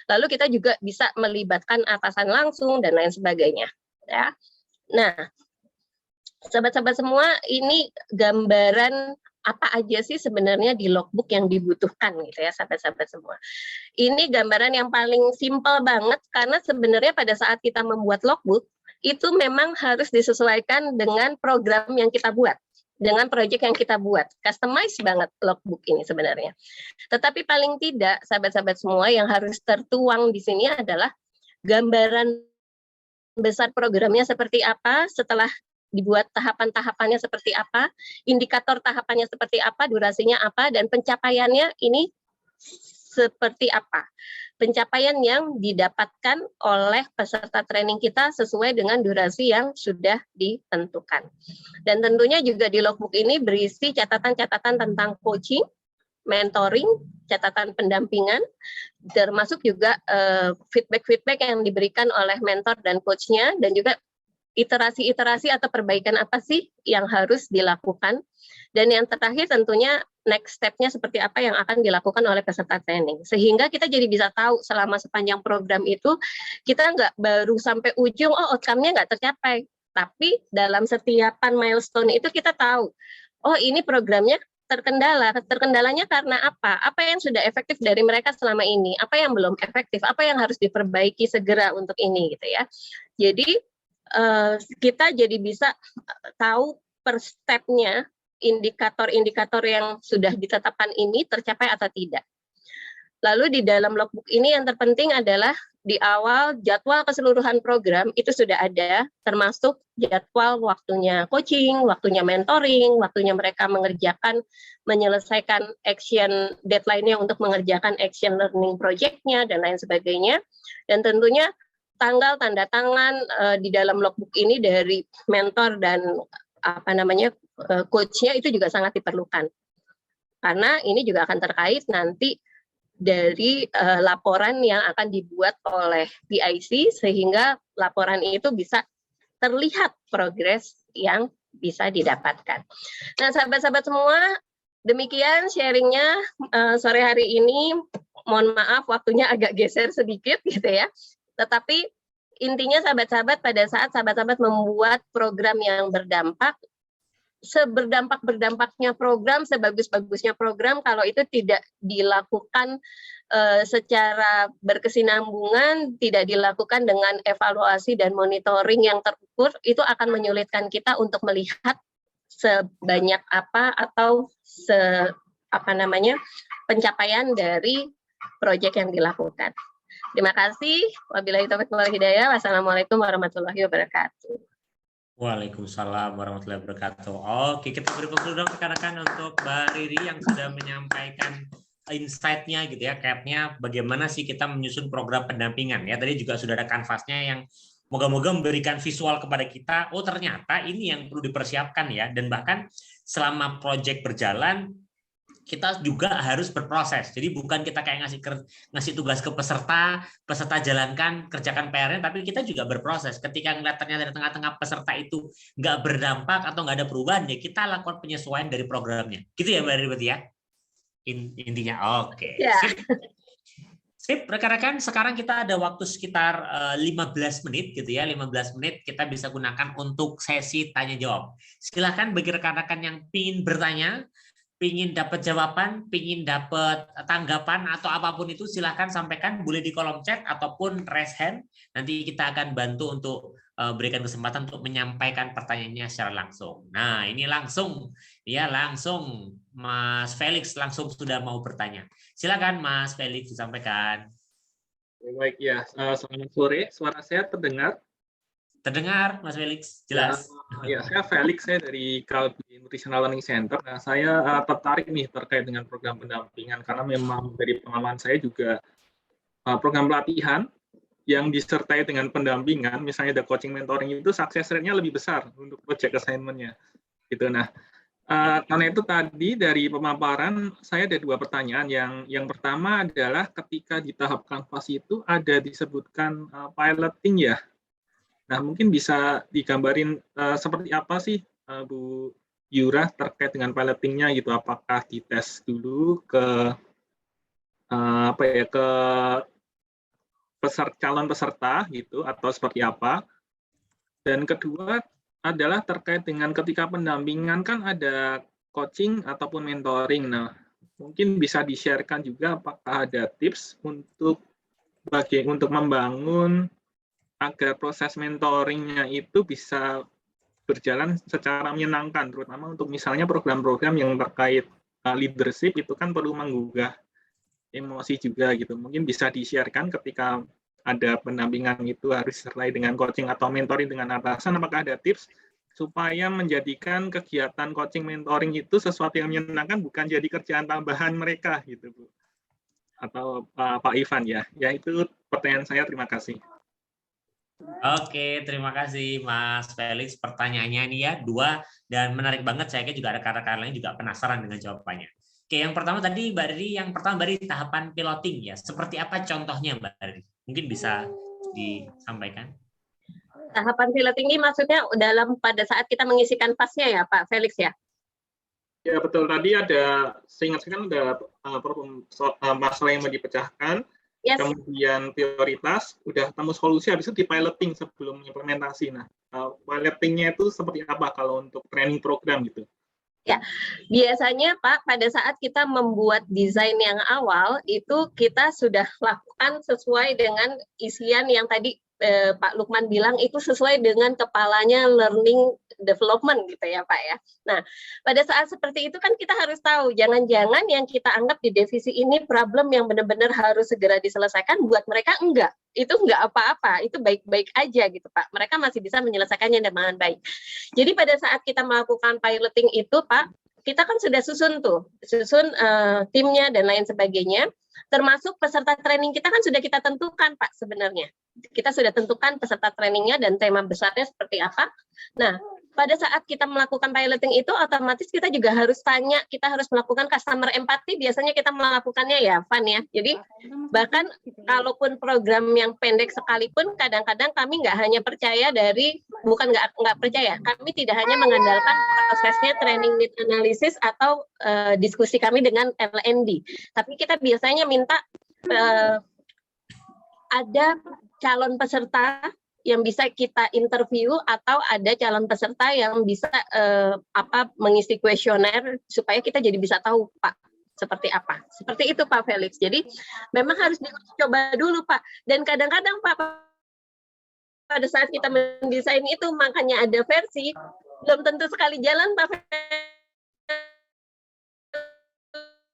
Lalu kita juga bisa melibatkan atasan langsung dan lain sebagainya. Ya. Nah, sahabat-sahabat semua, ini gambaran apa aja sih sebenarnya di logbook yang dibutuhkan gitu ya, sahabat-sahabat semua. Ini gambaran yang paling simpel banget, karena sebenarnya pada saat kita membuat logbook, itu memang harus disesuaikan dengan program yang kita buat, dengan proyek yang kita buat. Customize banget logbook ini sebenarnya. Tetapi paling tidak, sahabat-sahabat semua, yang harus tertuang di sini adalah gambaran besar programnya seperti apa, setelah dibuat tahapan-tahapannya seperti apa, indikator tahapannya seperti apa, durasinya apa, dan pencapaiannya ini seperti apa. Pencapaian yang didapatkan oleh peserta training kita sesuai dengan durasi yang sudah ditentukan. Dan tentunya juga di logbook ini berisi catatan-catatan tentang coaching, mentoring, catatan pendampingan, termasuk juga feedback-feedback yang diberikan oleh mentor dan coach-nya, dan juga iterasi-iterasi atau perbaikan apa sih yang harus dilakukan. Dan yang terakhir tentunya next step-nya seperti apa yang akan dilakukan oleh peserta training. Sehingga kita jadi bisa tahu selama sepanjang program itu, kita nggak baru sampai ujung, oh outcome-nya nggak tercapai. Tapi dalam setiapan milestone itu kita tahu, oh ini programnya terkendala. Terkendalanya karena apa? Apa yang sudah efektif dari mereka selama ini? Apa yang belum efektif? Apa yang harus diperbaiki segera untuk ini gitu ya. Jadi kita jadi bisa tahu per step-nya indikator-indikator yang sudah ditetapkan ini tercapai atau tidak. Lalu di dalam logbook ini yang terpenting adalah di awal jadwal keseluruhan program itu sudah ada, termasuk jadwal waktunya coaching, waktunya mentoring, waktunya mereka menyelesaikan action deadline-nya untuk mengerjakan action learning project-nya dan lain sebagainya. Dan tentunya tanggal tanda tangan di dalam logbook ini dari mentor dan coach-nya itu juga sangat diperlukan. Karena ini juga akan terkait nanti dari laporan yang akan dibuat oleh PIC, sehingga laporan itu bisa terlihat progres yang bisa didapatkan. Nah, sahabat-sahabat semua, demikian sharingnya sore hari ini. Mohon maaf waktunya agak geser sedikit gitu ya. Tetapi intinya sahabat-sahabat, pada saat sahabat-sahabat membuat program yang berdampak, seberdampak-berdampaknya program, sebagus-bagusnya program, kalau itu tidak dilakukan secara berkesinambungan, tidak dilakukan dengan evaluasi dan monitoring yang terukur, itu akan menyulitkan kita untuk melihat sebanyak apa atau pencapaian dari proyek yang dilakukan. Terima kasih. Wabillahi taufiq wal hidayah. Wassalamualaikum warahmatullahi wabarakatuh. Waalaikumsalam warahmatullahi wabarakatuh. Oke, kita beri tepuk dulu dong rekan-rekan untuk Mbak Riri yang sudah menyampaikan insight-nya gitu ya, cap-nya bagaimana sih kita menyusun program pendampingan ya. Tadi juga sudah ada kanvasnya yang moga-moga memberikan visual kepada kita, oh ternyata ini yang perlu dipersiapkan ya. Dan bahkan selama proyek berjalan, kita juga harus berproses. Jadi bukan kita kayak ngasih tugas ke peserta, peserta jalankan, kerjakan PR-nya, tapi kita juga berproses. Ketika ngeliat ternyata dari tengah-tengah peserta itu nggak berdampak atau nggak ada perubahan, ya kita lakukan penyesuaian dari programnya. Gitu ya Mbak Ribet ya? Intinya, oke. Ya. Sip, rekan-rekan, sekarang kita ada waktu sekitar 15 menit gitu ya, 15 menit kita bisa gunakan untuk sesi tanya jawab. Silakan bagi rekan-rekan yang ingin bertanya, pingin dapat jawaban, pingin dapat tanggapan atau apapun itu silahkan sampaikan, boleh di kolom chat ataupun raise hand. Nanti kita akan bantu untuk berikan kesempatan untuk menyampaikan pertanyaannya secara langsung. Nah, ini langsung Mas Felix langsung sudah mau bertanya. Silakan Mas Felix disampaikan. Baik ya, selamat sore. Suara saya terdengar? Terdengar, Mas Felix, jelas. Ya, saya Felix, saya dari Kalbi Nutritional Learning Center. Nah, saya tertarik nih terkait dengan program pendampingan karena memang dari pengalaman saya juga program pelatihan yang disertai dengan pendampingan, misalnya ada coaching mentoring itu success rate-nya lebih besar untuk project assignment-nya. Gitu. Nah, karena itu tadi dari pemaparan saya ada dua pertanyaan. Yang pertama adalah ketika di tahap kanvas itu ada disebutkan piloting ya. Nah, mungkin bisa digambarin seperti apa sih Bu Yura terkait dengan piloting-nya gitu. Apakah dites dulu ke ke calon peserta gitu atau seperti apa? Dan kedua adalah terkait dengan ketika pendampingan kan ada coaching ataupun mentoring. Nah, mungkin bisa di-share-kan juga apakah ada tips untuk membangun agar proses mentoringnya itu bisa berjalan secara menyenangkan, terutama untuk misalnya program-program yang terkait leadership itu kan perlu menggugah emosi juga gitu. Mungkin bisa di-share-kan ketika ada pendampingan itu harus disertai dengan coaching atau mentoring dengan atasan, apakah ada tips supaya menjadikan kegiatan coaching mentoring itu sesuatu yang menyenangkan, bukan jadi kerjaan tambahan mereka gitu, Bu. Atau Pak Ivan ya. Ya itu pertanyaan saya, terima kasih. Oke, terima kasih Mas Felix. Pertanyaannya ini ya, dua, dan menarik banget. Saya kira juga rekan-rekan lain juga penasaran dengan jawabannya. Oke, yang pertama tadi Mbak Riri, tahapan piloting ya. Seperti apa contohnya Mbak Riri? Mungkin bisa disampaikan. Tahapan piloting ini maksudnya pada saat kita mengisi kanvasnya ya Pak Felix ya? Ya betul, tadi ada, seingat saya kan ada masalah yang mau dipecahkan, yes. Kemudian prioritas, udah temu solusi, habis itu di piloting sebelum implementasi. Nah, pilotingnya itu seperti apa kalau untuk training program gitu? Ya, biasanya Pak, pada saat kita membuat desain yang awal, itu kita sudah lakukan sesuai dengan isian yang tadi Pak Lukman bilang itu sesuai dengan kepalanya learning development gitu ya Pak ya. Nah, pada saat seperti itu kan kita harus tahu jangan-jangan yang kita anggap di divisi ini problem yang benar-benar harus segera diselesaikan, buat mereka enggak. Itu enggak apa-apa, itu baik-baik aja gitu Pak. Mereka masih bisa menyelesaikannya dengan baik. Jadi pada saat kita melakukan piloting itu Pak, kita kan sudah susun timnya dan lain sebagainya. Termasuk peserta training kita kan sudah kita tentukan Pak sebenarnya. Kita sudah tentukan peserta trainingnya dan tema besarnya seperti apa. Nah, pada saat kita melakukan piloting itu otomatis kita juga harus tanya, kita harus melakukan customer empathy, biasanya kita melakukannya ya Van ya. Jadi bahkan kalaupun program yang pendek sekalipun kadang-kadang kami nggak hanya percaya bukan nggak percaya, kami tidak hanya mengandalkan prosesnya training need analysis atau diskusi kami dengan L&D, tapi kita biasanya minta ada calon peserta yang bisa kita interview atau ada calon peserta yang bisa mengisi kuesioner supaya kita jadi bisa tahu Pak seperti apa. Seperti itu Pak Felix. Jadi memang harus dicoba dulu Pak. Dan kadang-kadang Pak pada saat kita mendesain itu makanya ada versi belum tentu sekali jalan Pak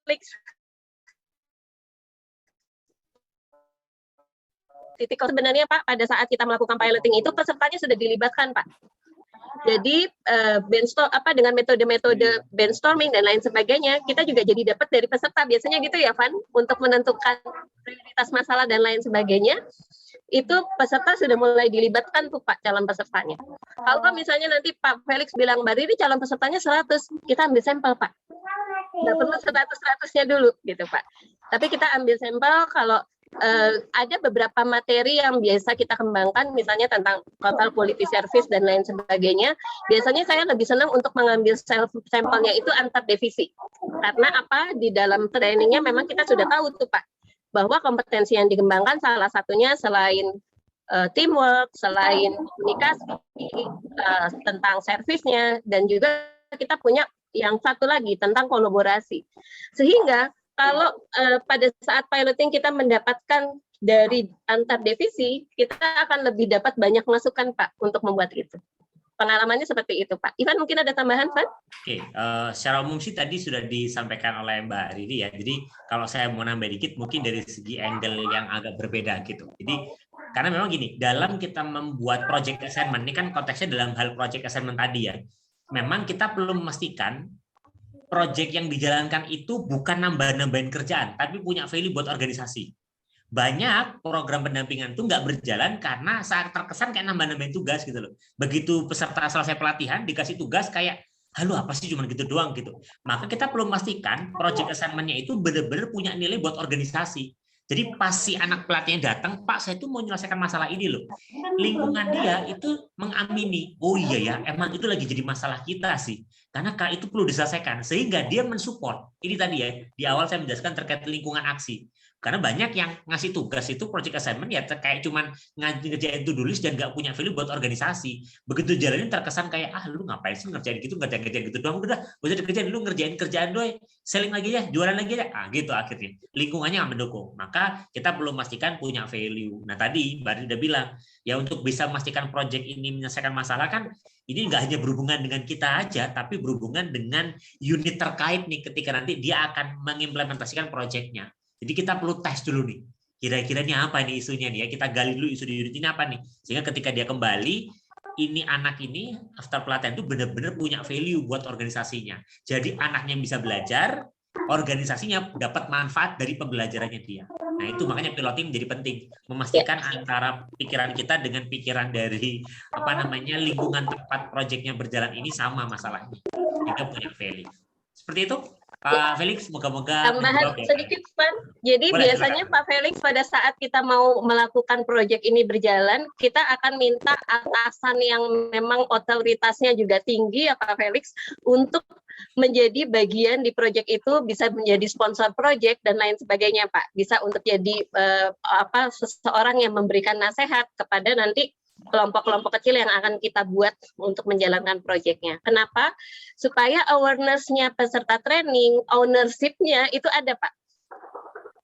Felix. Sebenarnya Pak pada saat kita melakukan piloting itu pesertanya sudah dilibatkan Pak. Jadi dengan metode-metode brainstorming dan lain sebagainya, kita juga jadi dapat dari peserta biasanya gitu ya, Van, untuk menentukan prioritas masalah dan lain sebagainya. Itu peserta sudah mulai dilibatkan tuh Pak calon pesertanya. Kalau misalnya nanti Pak Felix bilang, Mbak Riri calon pesertanya 100, kita ambil sampel Pak. Nggak perlu 100-100-nya dulu gitu Pak. Tapi kita ambil sampel kalau ada beberapa materi yang biasa kita kembangkan, misalnya tentang total quality service dan lain sebagainya. Biasanya saya lebih senang untuk mengambil sampelnya itu antar divisi. Karena apa? Di dalam trainingnya memang kita sudah tahu tuh Pak, bahwa kompetensi yang dikembangkan salah satunya selain teamwork, selain komunikasi, tentang servisnya, dan juga kita punya yang satu lagi tentang kolaborasi. Sehingga kalau pada saat piloting kita mendapatkan dari antar divisi, kita akan lebih dapat banyak masukan Pak untuk membuat itu. Pengalamannya seperti itu Pak. Ivan mungkin ada tambahan Pak? Oke, secara umum sih tadi sudah disampaikan oleh Mbak Riri ya. Jadi kalau saya mau nambah dikit mungkin dari segi angle yang agak berbeda gitu. Jadi karena memang gini, dalam kita membuat project assignment, ini kan konteksnya dalam hal project assignment tadi ya. Memang kita perlu memastikan proyek yang dijalankan itu bukan nambah-nambahin kerjaan, tapi punya value buat organisasi. Banyak program pendampingan itu nggak berjalan karena saat terkesan kayak nambah-nambahin tugas gitu loh. Begitu peserta selesai pelatihan, dikasih tugas kayak, halo apa sih cuma gitu doang gitu. Maka kita perlu memastikan project assignment-nya itu benar-benar punya nilai buat organisasi. Jadi pas si anak pelatihnya datang, Pak saya tuh mau menyelesaikan masalah ini loh. Lingkungan dia itu mengamini, oh iya ya, emang itu lagi jadi masalah kita sih. Karena itu perlu diselesaikan, sehingga dia mensupport. Ini tadi ya, di awal saya menjelaskan terkait lingkungan aksi. Karena banyak yang ngasih tugas itu project assignment ya kayak cuman ngerjain to-do list dan nggak punya value buat organisasi. Begitu jalanin terkesan kayak lu ngapain sih ngerjain gitu doang, udah usah dikerjain, lu ngerjain kerjaan doang, selling lagi ya, jualan lagi ya, gitu akhirnya. Lingkungannya nggak mendukung. Maka kita perlu memastikan punya value. Nah tadi Mbak udah bilang ya untuk bisa memastikan project ini menyelesaikan masalah kan ini nggak hanya berhubungan dengan kita aja, tapi berhubungan dengan unit terkait nih ketika nanti dia akan mengimplementasikan projectnya. Jadi kita perlu tes dulu nih, kira-kira ini apa nih isunya nih ya, kita gali dulu isu di unit ini apa nih, sehingga ketika dia kembali, ini anak ini after pelatihan itu benar-benar punya value buat organisasinya. Jadi anaknya bisa belajar, organisasinya dapat manfaat dari pembelajarannya dia. Nah itu makanya piloting menjadi penting, memastikan antara pikiran kita dengan pikiran dari lingkungan tempat proyeknya berjalan ini sama masalahnya, kita punya value. Seperti itu. Pak Felix, moga-moga tambahan sedikit Pak. Jadi boleh, biasanya Pak Felix pada saat kita mau melakukan proyek ini berjalan, kita akan minta atasan yang memang otoritasnya juga tinggi ya Pak Felix untuk menjadi bagian di proyek itu, bisa menjadi sponsor proyek dan lain sebagainya Pak. Bisa untuk jadi seseorang yang memberikan nasihat kepada nanti kelompok-kelompok kecil yang akan kita buat untuk menjalankan proyeknya. Kenapa? Supaya awareness-nya peserta training, ownership-nya itu ada, Pak.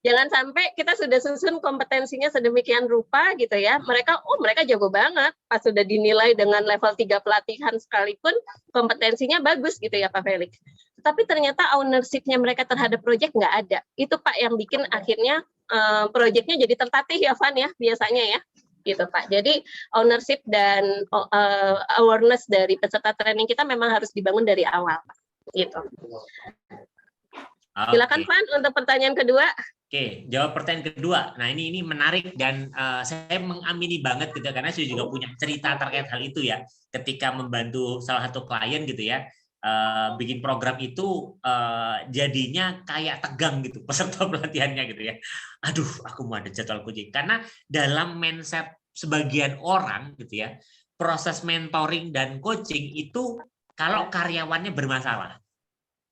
Jangan sampai kita sudah susun kompetensinya sedemikian rupa gitu ya. Mereka jago banget. Pas sudah dinilai dengan level 3 pelatihan sekalipun, kompetensinya bagus gitu ya Pak Felix. Tapi ternyata ownership-nya mereka terhadap proyek nggak ada. Itu Pak yang bikin akhirnya proyeknya jadi tertatih ya Van ya, biasanya ya. Gitu Pak. Jadi ownership dan awareness dari peserta training kita memang harus dibangun dari awal, Pak. Gitu. Silakan Van untuk pertanyaan kedua. Oke, jawab pertanyaan kedua. Nah ini menarik dan saya mengamini banget gitu karena saya juga punya cerita terkait hal itu ya. Ketika membantu salah satu klien gitu ya, bikin program itu jadinya kayak tegang gitu peserta pelatihannya gitu ya. Aduh, aku mau ada jadwal coaching karena dalam mindset sebagian orang gitu ya, proses mentoring dan coaching itu kalau karyawannya bermasalah,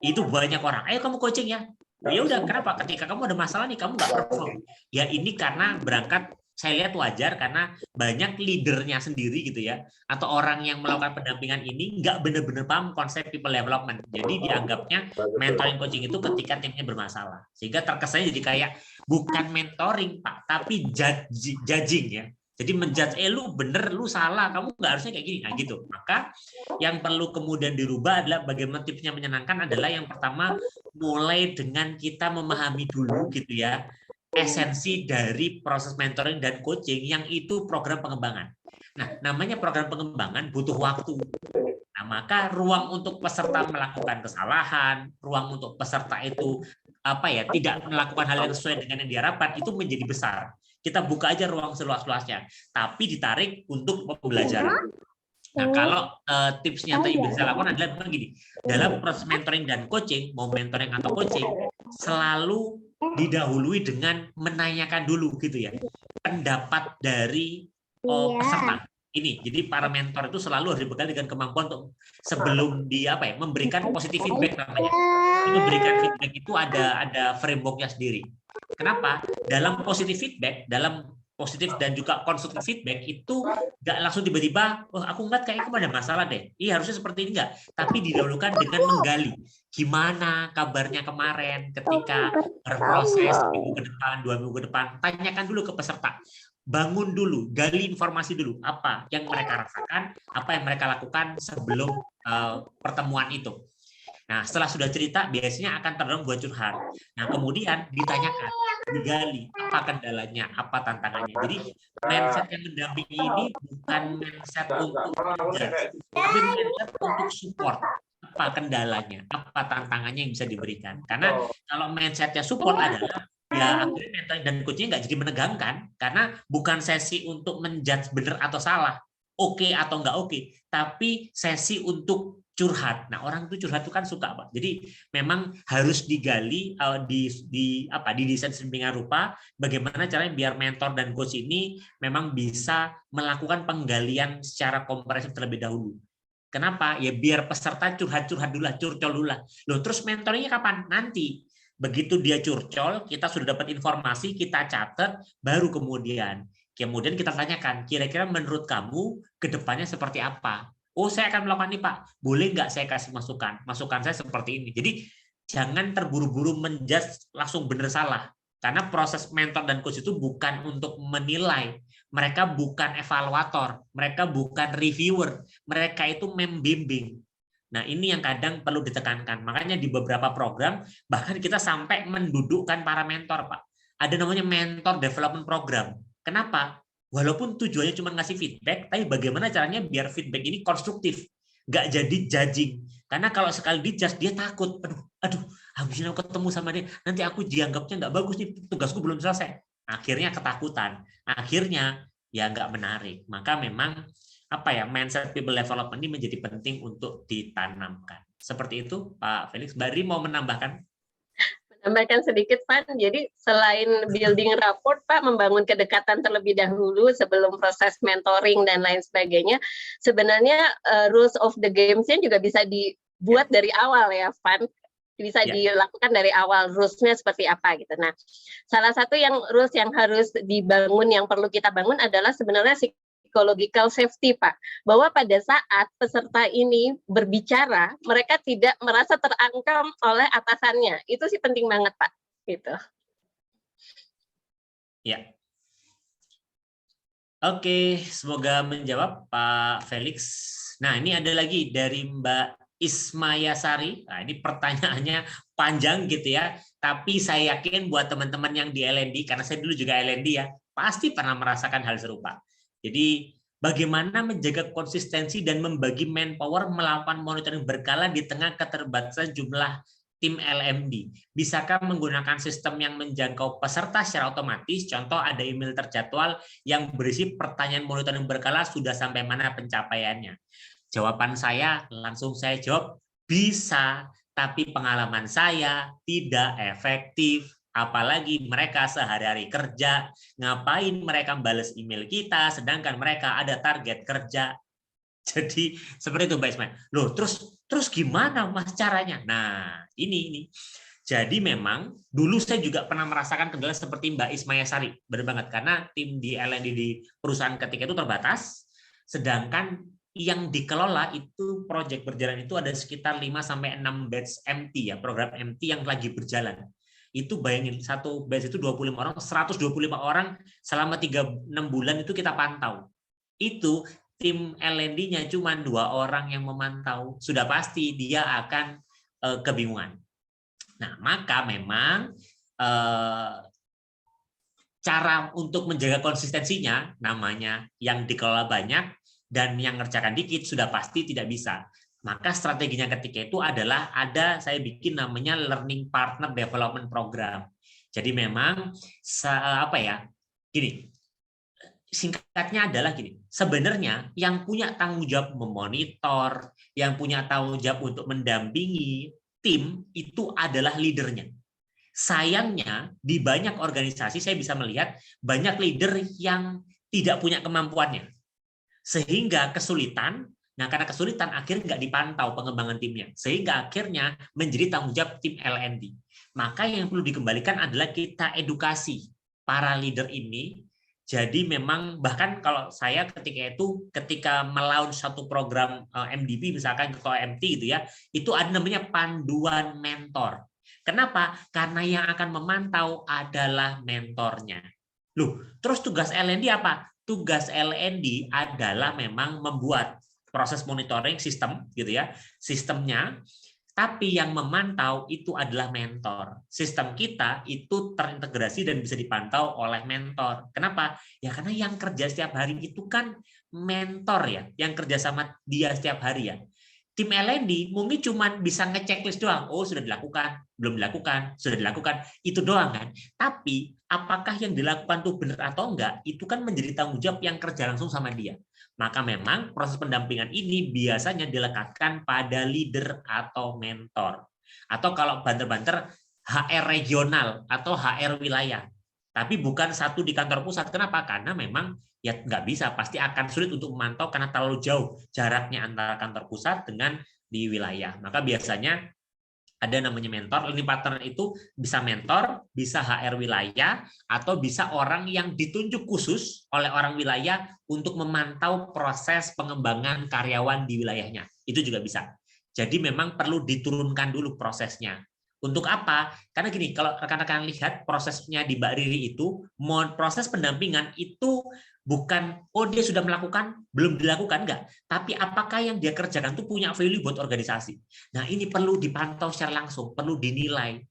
itu banyak orang, ayo kamu coaching ya. Ya udah, kenapa? Ketika kamu ada masalah nih, kamu nggak perform. Ya ini karena berangkat, saya lihat wajar karena banyak leadernya sendiri gitu ya, atau orang yang melakukan pendampingan ini nggak benar-benar paham konsep people development. Jadi dianggapnya mentoring coaching itu ketika timnya bermasalah, sehingga terkesannya jadi kayak bukan mentoring Pak, tapi judging ya. Jadi menjudge, lu bener, lu salah, kamu nggak harusnya kayak gini, nah gitu. Maka yang perlu kemudian dirubah adalah bagaimana tipsnya menyenangkan adalah yang pertama mulai dengan kita memahami dulu gitu ya esensi dari proses mentoring dan coaching yang itu program pengembangan. Nah namanya program pengembangan butuh waktu. Nah, maka ruang untuk peserta melakukan kesalahan, ruang untuk peserta itu tidak melakukan hal yang sesuai dengan yang diharapkan itu menjadi besar. Kita buka aja ruang seluas-luasnya, tapi ditarik untuk pembelajaran. Nah, kalau tipsnya yang bisa lakukan adalah begini, dalam proses mentoring dan coaching, mau mentoring atau coaching, selalu didahului dengan menanyakan dulu gitu ya, pendapat dari peserta. Ini, jadi para mentor itu selalu harus dibekali dengan kemampuan untuk sebelum memberikan positif feedback namanya. Memberikan feedback itu ada frameworknya sendiri. Kenapa? Dalam positif feedback, dalam positif dan juga konstruktif feedback itu nggak langsung tiba-tiba, aku ngeliat kayaknya ada masalah deh. Iya harusnya seperti ini nggak? Tapi didahulukan dengan menggali. Gimana kabarnya kemarin ketika berproses minggu ke depan, 2 minggu ke depan, tanyakan dulu ke peserta. Bangun dulu, gali informasi dulu apa yang mereka rasakan, apa yang mereka lakukan sebelum pertemuan itu. Nah, setelah sudah cerita, biasanya akan terdorong buat curhat. Nah, kemudian ditanyakan, digali, apa kendalanya, apa tantangannya. Jadi, mindset yang mendampingi ini bukan mindset untuk menjudge, tapi mindset untuk support. Apa kendalanya, apa tantangannya yang bisa diberikan. Karena kalau mindsetnya support adalah ya akhirnya mentoring dan coaching nggak jadi menegangkan karena bukan sesi untuk menjudge benar atau salah, oke atau nggak oke, tapi sesi untuk curhat. Nah, orang itu curhat itu kan suka, Pak. Jadi memang harus digali didesain sedemikian rupa bagaimana caranya biar mentor dan coach ini memang bisa melakukan penggalian secara komprehensif terlebih dahulu. Kenapa? Ya biar peserta curhat-curhat dulu lah, curcol dulu lah. Loh, terus mentornya kapan? Nanti. Begitu dia curcol, kita sudah dapat informasi, kita catat, baru kemudian kita tanyakan, kira-kira menurut kamu ke depannya seperti apa? Oh, saya akan melakukan ini, Pak. Boleh nggak saya kasih masukan? Masukan saya seperti ini. Jadi, jangan terburu-buru menjudge langsung benar salah. Karena proses mentor dan coach itu bukan untuk menilai. Mereka bukan evaluator. Mereka bukan reviewer. Mereka itu membimbing. Nah, ini yang kadang perlu ditekankan. Makanya di beberapa program, bahkan kita sampai mendudukkan para mentor, Pak. Ada namanya mentor development program. Kenapa? Walaupun tujuannya cuma ngasih feedback, tapi bagaimana caranya biar feedback ini konstruktif. Nggak jadi judging. Karena kalau sekali dijudge, dia takut. Aduh, habis ini aku ketemu sama dia, nanti aku dianggapnya nggak bagus nih, tugasku belum selesai. Akhirnya ketakutan. Akhirnya ya nggak menarik. Maka memang mindset people development ini menjadi penting untuk ditanamkan. Seperti itu, Pak Felix. Bari mau menambahkan? Menambahkan sedikit, Pak. Jadi selain building rapport, Pak, membangun kedekatan terlebih dahulu sebelum proses mentoring dan lain sebagainya. Sebenarnya rules of the games-nya juga bisa dibuat dari awal ya, Pak. Bisa dilakukan dari awal, rules-nya seperti apa gitu. Nah, salah satu rules yang harus dibangun, yang perlu kita bangun adalah sebenarnya psychological safety, Pak. Bahwa pada saat peserta ini berbicara, mereka tidak merasa terancam oleh atasannya. Itu sih penting banget, Pak. Gitu. Ya. Oke, semoga menjawab Pak Felix. Nah, ini ada lagi dari Mbak Ismayasari. Nah, ini pertanyaannya panjang gitu ya. Tapi saya yakin buat teman-teman yang di LND, karena saya dulu juga LND ya, pasti pernah merasakan hal serupa. Jadi bagaimana menjaga konsistensi dan membagi manpower melakukan monitoring berkala di tengah keterbatasan jumlah tim LMD. Bisakah menggunakan sistem yang menjangkau peserta secara otomatis? Contoh ada email terjadwal yang berisi pertanyaan monitoring berkala sudah sampai mana pencapaiannya. Jawaban saya, langsung saya jawab, bisa, tapi pengalaman saya tidak efektif. Apalagi mereka sehari-hari kerja, ngapain mereka balas email kita, sedangkan mereka ada target kerja. Jadi seperti itu, Mbak Ismail. Loh, terus gimana Mas caranya? Nah, ini. Jadi memang dulu saya juga pernah merasakan kendala seperti Mbak Ismayasari. Benar banget, karena tim di LND di perusahaan ketika itu terbatas, sedangkan yang dikelola itu proyek berjalan itu ada sekitar 5-6 batch MT ya, program MT yang lagi berjalan. Itu bayangin, satu batch itu 25 orang, 125 orang selama 6 bulan itu kita pantau. Itu tim LND-nya cuma 2 orang yang memantau. Sudah pasti dia akan kebingungan. Nah, maka memang cara untuk menjaga konsistensinya namanya yang dikelola banyak dan yang ngerjakan dikit sudah pasti tidak bisa. Maka strateginya ketika itu adalah saya bikin namanya Learning Partner Development Program. Jadi memang gini, singkatnya adalah gini, sebenarnya yang punya tanggung jawab memonitor, yang punya tanggung jawab untuk mendampingi tim itu adalah leadernya. Sayangnya di banyak organisasi saya bisa melihat banyak leader yang tidak punya kemampuannya, sehingga kesulitan. Nah, karena kesulitan akhirnya nggak dipantau pengembangan timnya, sehingga akhirnya menjadi tanggung jawab tim LND. Maka yang perlu dikembalikan adalah kita edukasi para leader ini. Jadi memang bahkan kalau saya ketika melaunch satu program MDB misalkan ketua MT gitu ya, itu ada namanya panduan mentor. Kenapa? Karena yang akan memantau adalah mentornya. Loh, terus tugas LND apa? Tugas LND adalah memang membuat proses monitoring sistem gitu ya, sistemnya. Tapi yang memantau itu adalah mentor. Sistem kita itu terintegrasi dan bisa dipantau oleh mentor. Kenapa? Ya karena yang kerja setiap hari itu kan mentor ya, yang kerja sama dia setiap hari ya. Tim LND mungkin cuma bisa ngechecklist doang. Oh, sudah dilakukan, belum dilakukan, sudah dilakukan. Itu doang kan. Tapi apakah yang dilakukan itu benar atau enggak, itu kan menjadi tanggung jawab yang kerja langsung sama dia. Maka memang proses pendampingan ini biasanya dilekatkan pada leader atau mentor. Atau kalau banter-banter HR regional atau HR wilayah. Tapi bukan satu di kantor pusat. Kenapa? Karena memang ya nggak bisa, pasti akan sulit untuk memantau karena terlalu jauh jaraknya antara kantor pusat dengan di wilayah. Maka biasanya ada namanya mentor. Learning partner itu bisa mentor, bisa HR wilayah, atau bisa orang yang ditunjuk khusus oleh orang wilayah untuk memantau proses pengembangan karyawan di wilayahnya. Itu juga bisa. Jadi memang perlu diturunkan dulu prosesnya. Untuk apa? Karena gini, kalau rekan-rekan lihat prosesnya di Mbak Riri itu, proses pendampingan itu bukan, oh dia sudah melakukan, belum dilakukan, enggak. Tapi apakah yang dia kerjakan itu punya value buat organisasi. Nah ini perlu dipantau secara langsung, perlu dinilai.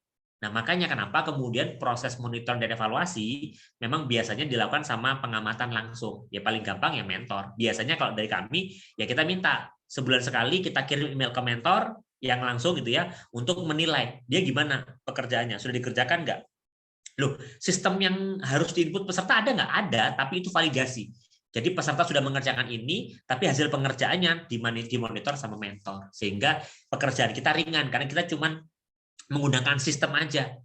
Nah makanya kenapa kemudian proses monitoring dan evaluasi memang biasanya dilakukan sama pengamatan langsung. Ya paling gampang ya mentor. Biasanya kalau dari kami, ya kita minta sebulan sekali kita kirim email ke mentor, yang langsung gitu ya, untuk menilai dia gimana pekerjaannya, sudah dikerjakan nggak? Loh, sistem yang harus diinput peserta ada nggak? Ada, tapi itu validasi. Jadi peserta sudah mengerjakan ini, tapi hasil pengerjaannya dimonitor sama mentor, sehingga pekerjaan kita ringan karena kita cuma menggunakan sistem aja.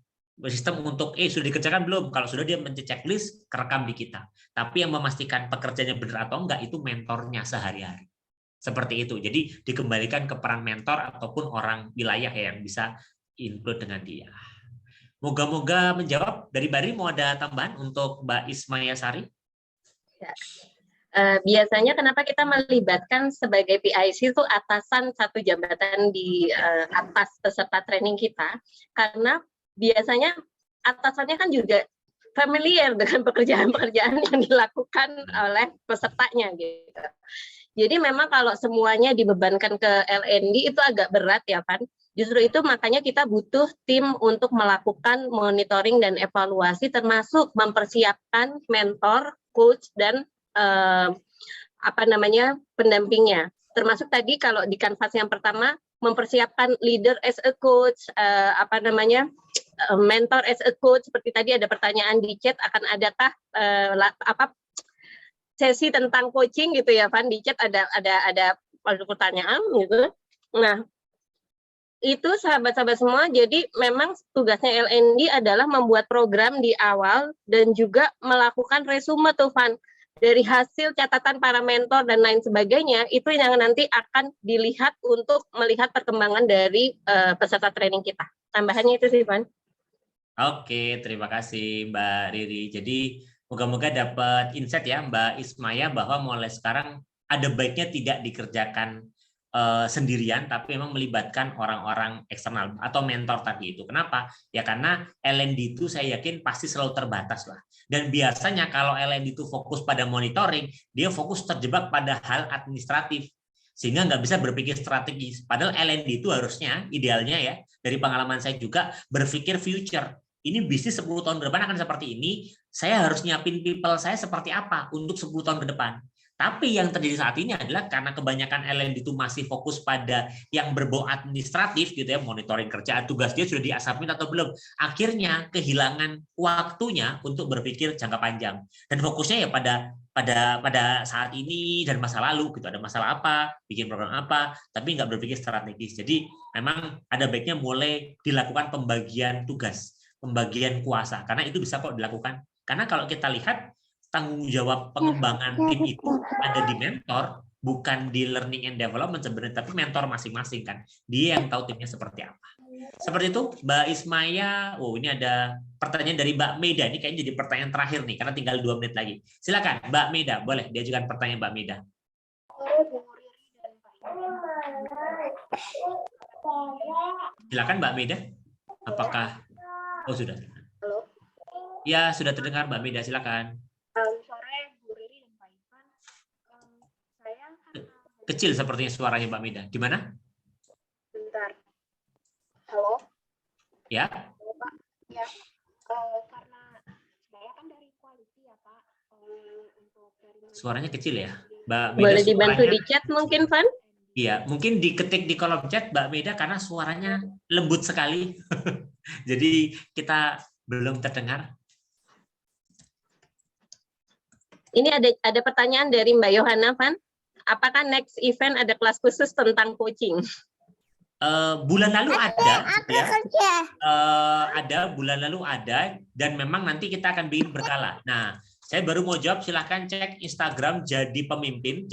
Sistem untuk sudah dikerjakan belum? Kalau sudah dia mencek list, kerekam di kita. Tapi yang memastikan pekerjaannya benar atau enggak itu mentornya sehari-hari. Seperti itu. Jadi dikembalikan ke peran mentor ataupun orang wilayah yang bisa include dengan dia. Moga-moga menjawab. Dari Bari mau ada tambahan untuk Mbak Ismaya Sari? Ya. Biasanya kenapa kita melibatkan sebagai PIC itu atasan satu jabatan di atas peserta training kita, karena biasanya atasannya kan juga familiar dengan pekerjaan-pekerjaan yang dilakukan oleh pesertanya gitu. Jadi memang kalau semuanya dibebankan ke LND itu agak berat ya Pan. Justru itu makanya kita butuh tim untuk melakukan monitoring dan evaluasi, termasuk mempersiapkan mentor, coach, dan pendampingnya. Termasuk tadi kalau di kanvas yang pertama mempersiapkan leader as a coach, mentor as a coach. Seperti tadi ada pertanyaan di chat, akan adakah sesi tentang coaching gitu ya Van, di chat ada pertanyaan gitu. Nah, itu sahabat-sahabat semua, jadi memang tugasnya LND adalah membuat program di awal dan juga melakukan resume tuh Van, dari hasil catatan para mentor dan lain sebagainya, itu yang nanti akan dilihat untuk melihat perkembangan dari peserta training kita. Tambahannya itu sih Van. Oke, terima kasih Mbak Riri. Jadi moga-moga dapat insight ya Mbak Ismaya bahwa mulai sekarang ada baiknya tidak dikerjakan sendirian, tapi memang melibatkan orang-orang eksternal atau mentor tadi itu. Kenapa? Ya karena LND itu saya yakin pasti selalu terbatas lah. Dan biasanya kalau LND itu fokus pada monitoring, dia fokus terjebak pada hal administratif. Sehingga nggak bisa berpikir strategis. Padahal LND itu harusnya, idealnya ya, dari pengalaman saya juga, berpikir future. Ini bisnis 10 tahun ke depan akan seperti ini, saya harus nyiapin people saya seperti apa untuk 10 tahun ke depan. Tapi yang terjadi saat ini adalah karena kebanyakan LND itu masih fokus pada yang berbau administratif gitu ya, monitoring kerjaan, tugas dia sudah di-submit atau belum. Akhirnya kehilangan waktunya untuk berpikir jangka panjang. Dan fokusnya ya pada saat ini dan masa lalu gitu. Ada masalah apa, bikin program apa, tapi nggak berpikir strategis. Jadi memang ada baiknya mulai dilakukan pembagian tugas, pembagian kuasa, karena itu bisa kok dilakukan. Karena kalau kita lihat tanggung jawab pengembangan tim itu ada di mentor, bukan di learning and development sebenarnya, tapi mentor masing-masing kan. Dia yang tahu timnya seperti apa. Seperti itu, Mbak Ismaya. Oh, ini ada pertanyaan dari Mbak Meda. Ini kayaknya jadi pertanyaan terakhir nih, karena tinggal 2 menit lagi. Silakan, Mbak Meda. Boleh diajukan pertanyaan Mbak Meda. Silakan Mbak Meda. Apakah? Oh, sudah. Halo. Ya, sudah terdengar Mbak Meda. Silakan. Sore Bu Riri dan Pak Ivan. Saya Kecil sepertinya suaranya Mbak Meda. Gimana? bentar. Halo. Ya. Halo Pak. Ya. Karena saya kan dari quality ya Pak. Untuk dari Suaranya kecil ya, Mbak Meda. Boleh dibantu suaranya- di chat mungkin, Van? Iya, mungkin diketik di kolom chat Mbak Meda karena suaranya lembut sekali. Jadi kita belum terdengar. Ini ada pertanyaan dari Mbak Yohana, Van. Apakah next event ada kelas khusus tentang coaching? Bulan lalu ada, ya. Ada bulan lalu ada, dan memang nanti kita akan bikin berkala. Nah, saya baru mau jawab, silahkan cek Instagram jadi pemimpin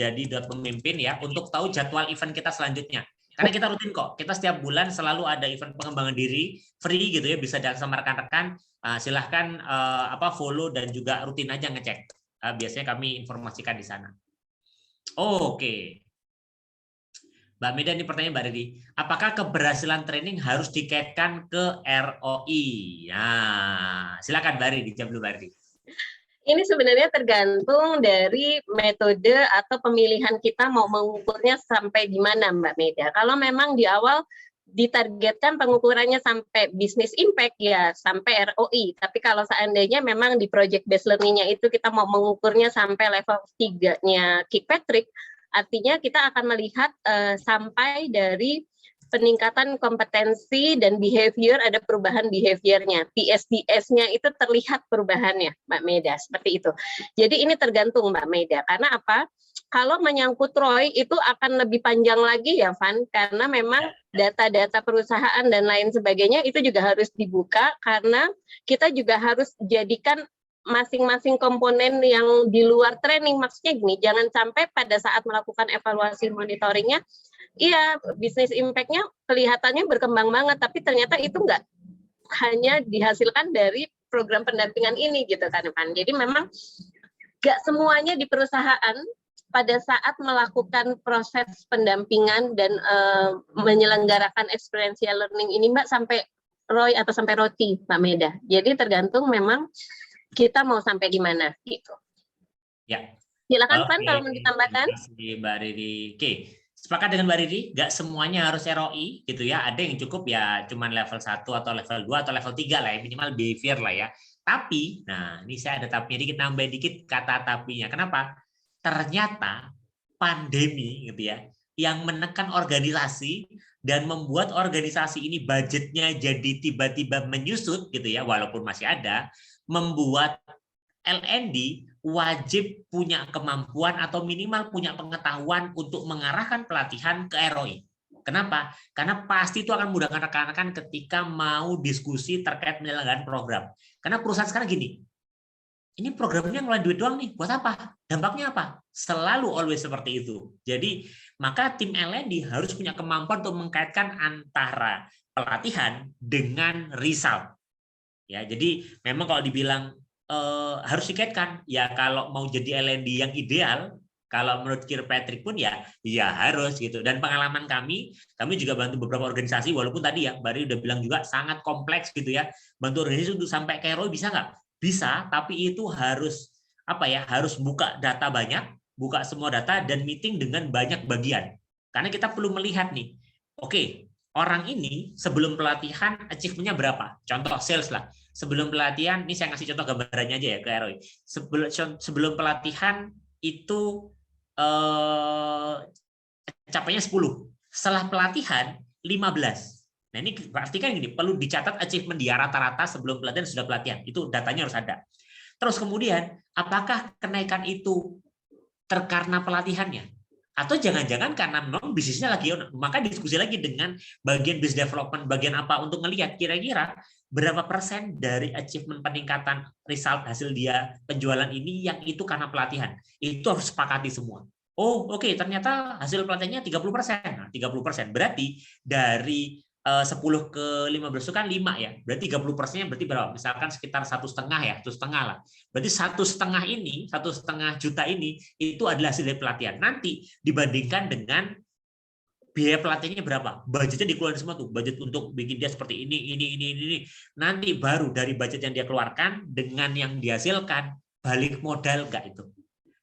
ya, untuk tahu jadwal event kita selanjutnya. Karena kita rutin kok, kita setiap bulan selalu ada event pengembangan diri free gitu ya, bisa datang sama rekan-rekan. Silahkan follow dan juga rutin aja ngecek. Biasanya kami informasikan di sana. Oke. Mbak Meda, ini pertanyaan Mbak Riri. Apakah keberhasilan training harus dikaitkan ke ROI? Nah, silakan Mbak Riri, dijawab dulu Mbak Riri. Ini sebenarnya tergantung dari metode atau pemilihan kita mau mengukurnya sampai di mana, Mbak Meda. Kalau memang di awal ditargetkan pengukurannya sampai business impact, ya sampai ROI. Tapi kalau seandainya memang di project based learning-nya itu kita mau mengukurnya sampai level 3-nya Kirkpatrick, artinya kita akan melihat sampai dari peningkatan kompetensi dan behavior, ada perubahan behaviornya. PSDS-nya itu terlihat perubahannya, Mbak Meda, seperti itu. Jadi ini tergantung Mbak Meda, karena apa? Kalau menyangkut ROI itu akan lebih panjang lagi ya, Van, karena memang data-data perusahaan dan lain sebagainya itu juga harus dibuka, karena kita juga harus jadikan masing-masing komponen yang di luar training. Maksudnya gini, jangan sampai pada saat melakukan evaluasi monitoringnya, iya, bisnis impact-nya kelihatannya berkembang banget, tapi ternyata itu enggak hanya dihasilkan dari program pendampingan ini gitu kan, Van. Jadi memang enggak semuanya di perusahaan pada saat melakukan proses pendampingan dan menyelenggarakan experiential learning ini, Mbak, sampai ROI atau sampai ROTI, Mbak Meda. Jadi tergantung memang kita mau sampai di mana gitu. Ya. Silakan Van kalau mau ditambahkan. Terima kasih Mbak Riri. Oke. Sepakat dengan Mbak Riri, nggak semuanya harus ROI gitu ya. Ada yang cukup ya cuman level 1 atau level 2 atau level 3 lah ya, minimal behavior lah ya. Tapi, nah ini saya ada tapinya dikit, nambahin dikit kata tapinya. Kenapa? Ternyata pandemi gitu ya, yang menekan organisasi dan membuat organisasi ini budgetnya jadi tiba-tiba menyusut gitu ya, walaupun masih ada, membuat LND wajib punya kemampuan atau minimal punya pengetahuan untuk mengarahkan pelatihan ke ROI. Kenapa? Karena pasti itu akan memudahkan rekan-rekan ketika mau diskusi terkait penyelenggaraan program. Karena perusahaan sekarang gini, ini programnya ngeluarin duit doang nih, buat apa? Dampaknya apa? Selalu always seperti itu. Jadi, maka tim LND harus punya kemampuan untuk mengkaitkan antara pelatihan dengan result. Ya, jadi memang kalau dibilang harus dikaitkan, ya kalau mau jadi LND yang ideal, kalau menurut Kirkpatrick pun ya harus gitu. Dan pengalaman kami juga bantu beberapa organisasi, walaupun tadi ya Bari udah bilang juga sangat kompleks gitu ya, bantu organisasi untuk sampai ke ROI bisa nggak? Bisa, tapi itu harus harus buka data banyak, buka semua data dan meeting dengan banyak bagian. Karena kita perlu melihat nih, oke, orang ini sebelum pelatihan achievement-nya berapa? Contoh sales lah. Sebelum pelatihan, ini saya ngasih contoh gambarannya aja ya ke ROI. Sebelum pelatihan itu capainya 10. Setelah pelatihan 15. Nah ini pasti kan gini, perlu dicatat achievement dia rata-rata sebelum pelatihan sudah pelatihan. Itu datanya harus ada. Terus kemudian, apakah kenaikan itu karena pelatihannya? Atau jangan-jangan karena memang bisnisnya lagi, maka diskusi lagi dengan bagian business development, bagian apa untuk ngelihat kira-kira berapa persen dari achievement peningkatan result hasil dia penjualan ini yang itu karena pelatihan. Itu harus sepakati semua. Oh, oke, ternyata hasil pelatihannya 30%. Nah, 30%. Berarti dari 10 ke 15 itu kan 5 ya. Berarti 30%-nya berarti berapa? Misalkan sekitar 1,5 ya, 1,5 lah. Berarti 1,5 ini, 1,5 juta ini itu adalah hasil dari pelatihan. Nanti dibandingkan dengan biaya pelatihannya berapa? Budgetnya dikeluarkan semua tuh. Budget untuk bikin dia seperti ini. Nanti baru dari budget yang dia keluarkan dengan yang dihasilkan balik modal enggak itu.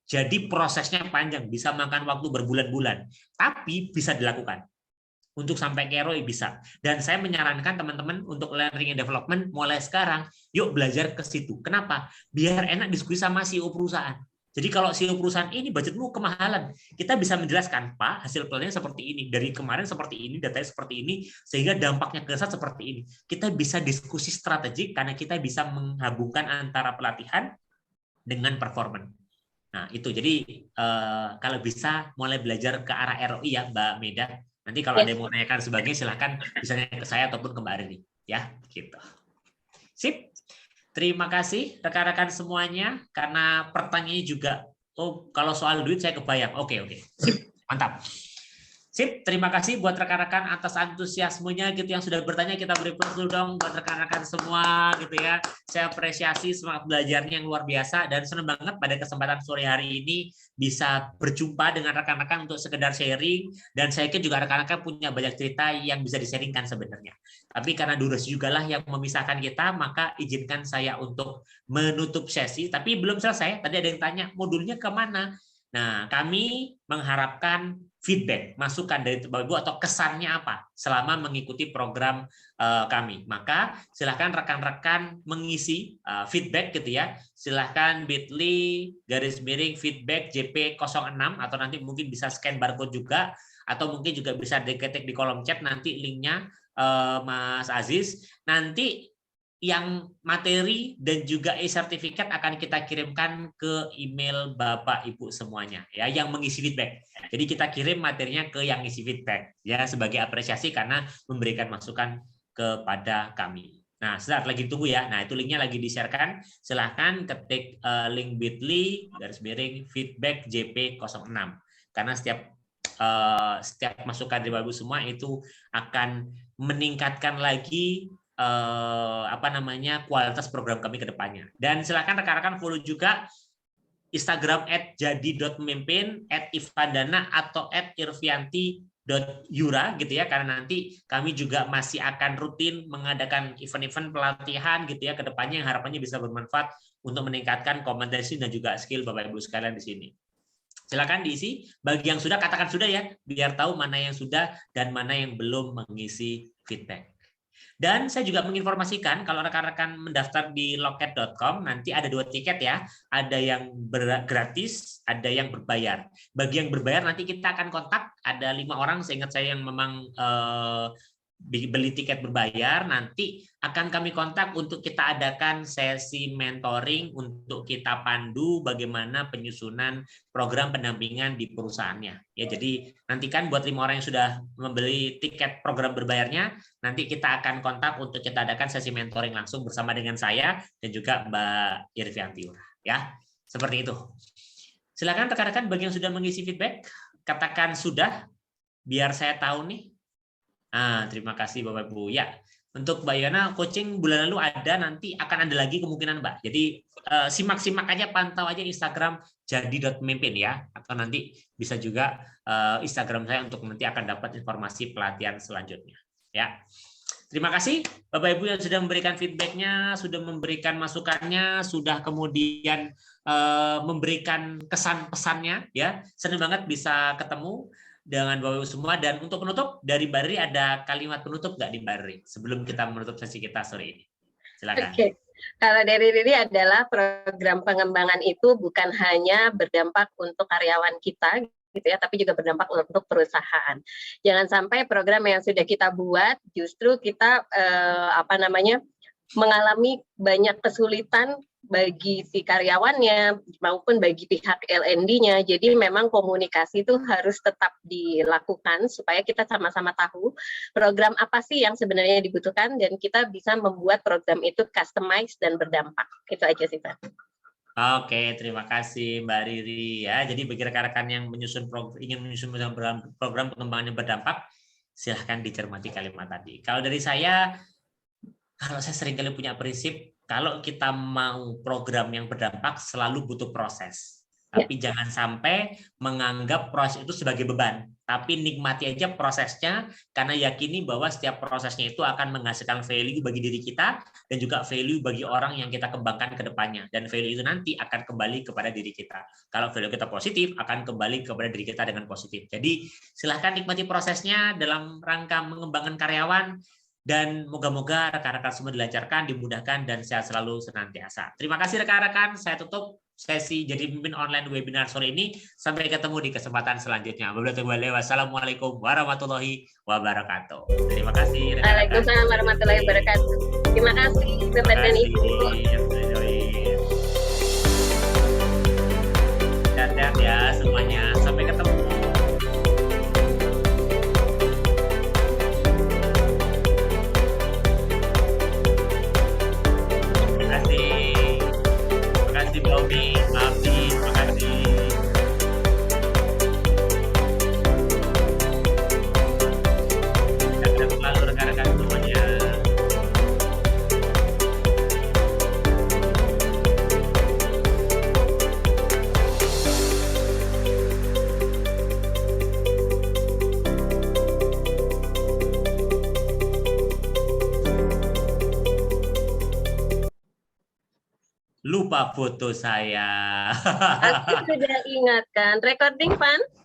Jadi prosesnya panjang, bisa makan waktu berbulan-bulan, tapi bisa dilakukan. Untuk sampai ke ROI bisa. Dan saya menyarankan teman-teman untuk learning and development mulai sekarang, yuk belajar ke situ. Kenapa? Biar enak diskusi sama CEO perusahaan. Jadi kalau CEO perusahaan ini budgetmu kemahalan, kita bisa menjelaskan, Pak, hasil plannya seperti ini, dari kemarin seperti ini, datanya seperti ini, sehingga dampaknya ke saat seperti ini. Kita bisa diskusi strategik karena kita bisa menggabungkan antara pelatihan dengan performance. Nah, itu. Jadi kalau bisa mulai belajar ke arah ROI ya, Mbak Meda. Nanti kalau ada yang mau nanyakan sebagainya, silahkan bisa nanya ke saya ataupun ke Mbak Arini. Ya, gitu. Sip. Terima kasih rekan-rekan semuanya, karena pertanyaannya juga, oh kalau soal duit saya kebayang. Oke. Sip, mantap. Sip, terima kasih buat rekan-rekan atas antusiasmenya gitu yang sudah bertanya. Kita beri dulu dong buat rekan-rekan semua gitu ya. Saya apresiasi semangat belajarnya yang luar biasa dan senang banget pada kesempatan sore hari ini bisa berjumpa dengan rekan-rekan untuk sekedar sharing, dan saya yakin juga rekan-rekan punya banyak cerita yang bisa di-sharingkan sebenarnya. Tapi karena durasi juga lah yang memisahkan kita, maka izinkan saya untuk menutup sesi. Tapi belum selesai, tadi ada yang tanya modulnya kemana? Nah, kami mengharapkan feedback, masukan dari Bapak Ibu atau kesannya apa selama mengikuti program kami. Maka silahkan rekan-rekan mengisi feedback gitu ya. Silahkan bit.ly/feedback JP06 atau nanti mungkin bisa scan barcode juga, atau mungkin juga bisa diketik di kolom chat nanti linknya Mas Aziz. Nanti yang materi dan juga e-sertifikat akan kita kirimkan ke email Bapak Ibu semuanya ya yang mengisi feedback. Jadi kita kirim materinya ke yang isi feedback ya sebagai apresiasi karena memberikan masukan kepada kami. Nah, sebentar lagi tunggu ya. Nah, itu linknya lagi di-share-kan. Silahkan ketik link bit.ly/feedback JP06. Karena setiap masukan dari Bapak Ibu semua itu akan meningkatkan lagi kualitas program kami ke depannya. Dan silakan rekan-rekan follow juga Instagram @jadi.memimpin, @ivandana atau @irvianti.yura gitu ya, karena nanti kami juga masih akan rutin mengadakan event-event pelatihan gitu ya ke depannya yang harapannya bisa bermanfaat untuk meningkatkan kompetensi dan juga skill Bapak Ibu sekalian di sini. Silakan diisi, bagi yang sudah katakan sudah ya, biar tahu mana yang sudah dan mana yang belum mengisi feedback. Dan saya juga menginformasikan kalau rekan-rekan mendaftar di loket.com nanti ada 2 tiket ya, ada yang gratis, ada yang berbayar. Bagi yang berbayar nanti kita akan kontak, ada 5 orang seingat saya yang memang beli tiket berbayar, nanti akan kami kontak untuk kita adakan sesi mentoring untuk kita pandu bagaimana penyusunan program pendampingan di perusahaannya. Ya, jadi nantikan buat 5 orang yang sudah membeli tiket program berbayarnya, nanti kita akan kontak untuk kita adakan sesi mentoring langsung bersama dengan saya dan juga Mbak Irvianti. Ya, seperti itu. Silakan rekan-rekan bagi yang sudah mengisi feedback, katakan sudah, biar saya tahu nih. Terima kasih Bapak Ibu. Ya, untuk Mbak Yana, coaching bulan lalu ada, nanti akan ada lagi kemungkinan Mbak. Jadi simak-simak aja, pantau aja Instagram jadi.memimpin ya. Atau nanti bisa juga Instagram saya untuk nanti akan dapat informasi pelatihan selanjutnya. Ya, terima kasih Bapak Ibu yang sudah memberikan feedbacknya, sudah memberikan masukannya, sudah kemudian memberikan kesan pesannya. Ya, senang banget bisa ketemu dengan Bapak Ibu semua. Dan untuk penutup dari Mbak Ri, ada kalimat penutup nggak di Mbak Ri sebelum kita menutup sesi kita sore ini? Silakan. Oke. Kalau dari Riri adalah program pengembangan itu bukan hanya berdampak untuk karyawan kita gitu ya, tapi juga berdampak untuk perusahaan. Jangan sampai program yang sudah kita buat justru kita mengalami banyak kesulitan bagi si karyawannya maupun bagi pihak LND-nya. Jadi memang komunikasi itu harus tetap dilakukan supaya kita sama-sama tahu program apa sih yang sebenarnya dibutuhkan dan kita bisa membuat program itu customized dan berdampak. Itu aja sih, Pak. Oke, terima kasih Mbak Riri ya. Jadi bagi rekan-rekan yang ingin menyusun program pengembangan yang berdampak, silahkan dicermati kalimat tadi. Kalau dari saya, kalau saya seringkali punya prinsip, kalau kita mau program yang berdampak selalu butuh proses. Tapi jangan sampai menganggap proses itu sebagai beban. Tapi nikmati aja prosesnya, karena yakini bahwa setiap prosesnya itu akan menghasilkan value bagi diri kita, dan juga value bagi orang yang kita kembangkan ke depannya. Dan value itu nanti akan kembali kepada diri kita. Kalau value kita positif, akan kembali kepada diri kita dengan positif. Jadi silahkan nikmati prosesnya dalam rangka mengembangkan karyawan, dan moga-moga rekan-rekan semua dilancarkan, dimudahkan, dan sehat selalu senantiasa. Terima kasih rekan-rekan, saya tutup sesi Jadi Pemimpin Online webinar sore ini. Sampai ketemu di kesempatan selanjutnya. Wassalamualaikum warahmatullahi wabarakatuh. Terima kasih rekan-rekan. Waalaikumsalam warahmatullahi wabarakatuh. Terima kasih Bapak dan Ibu. Sehat-sehat ya semuanya. Sampai ketemu. Bobby, Abdi, terima kasih. Sehat selalu rekan-rekan semuanya. Lupa foto saya. Aku sudah ingatkan. Recording, Van?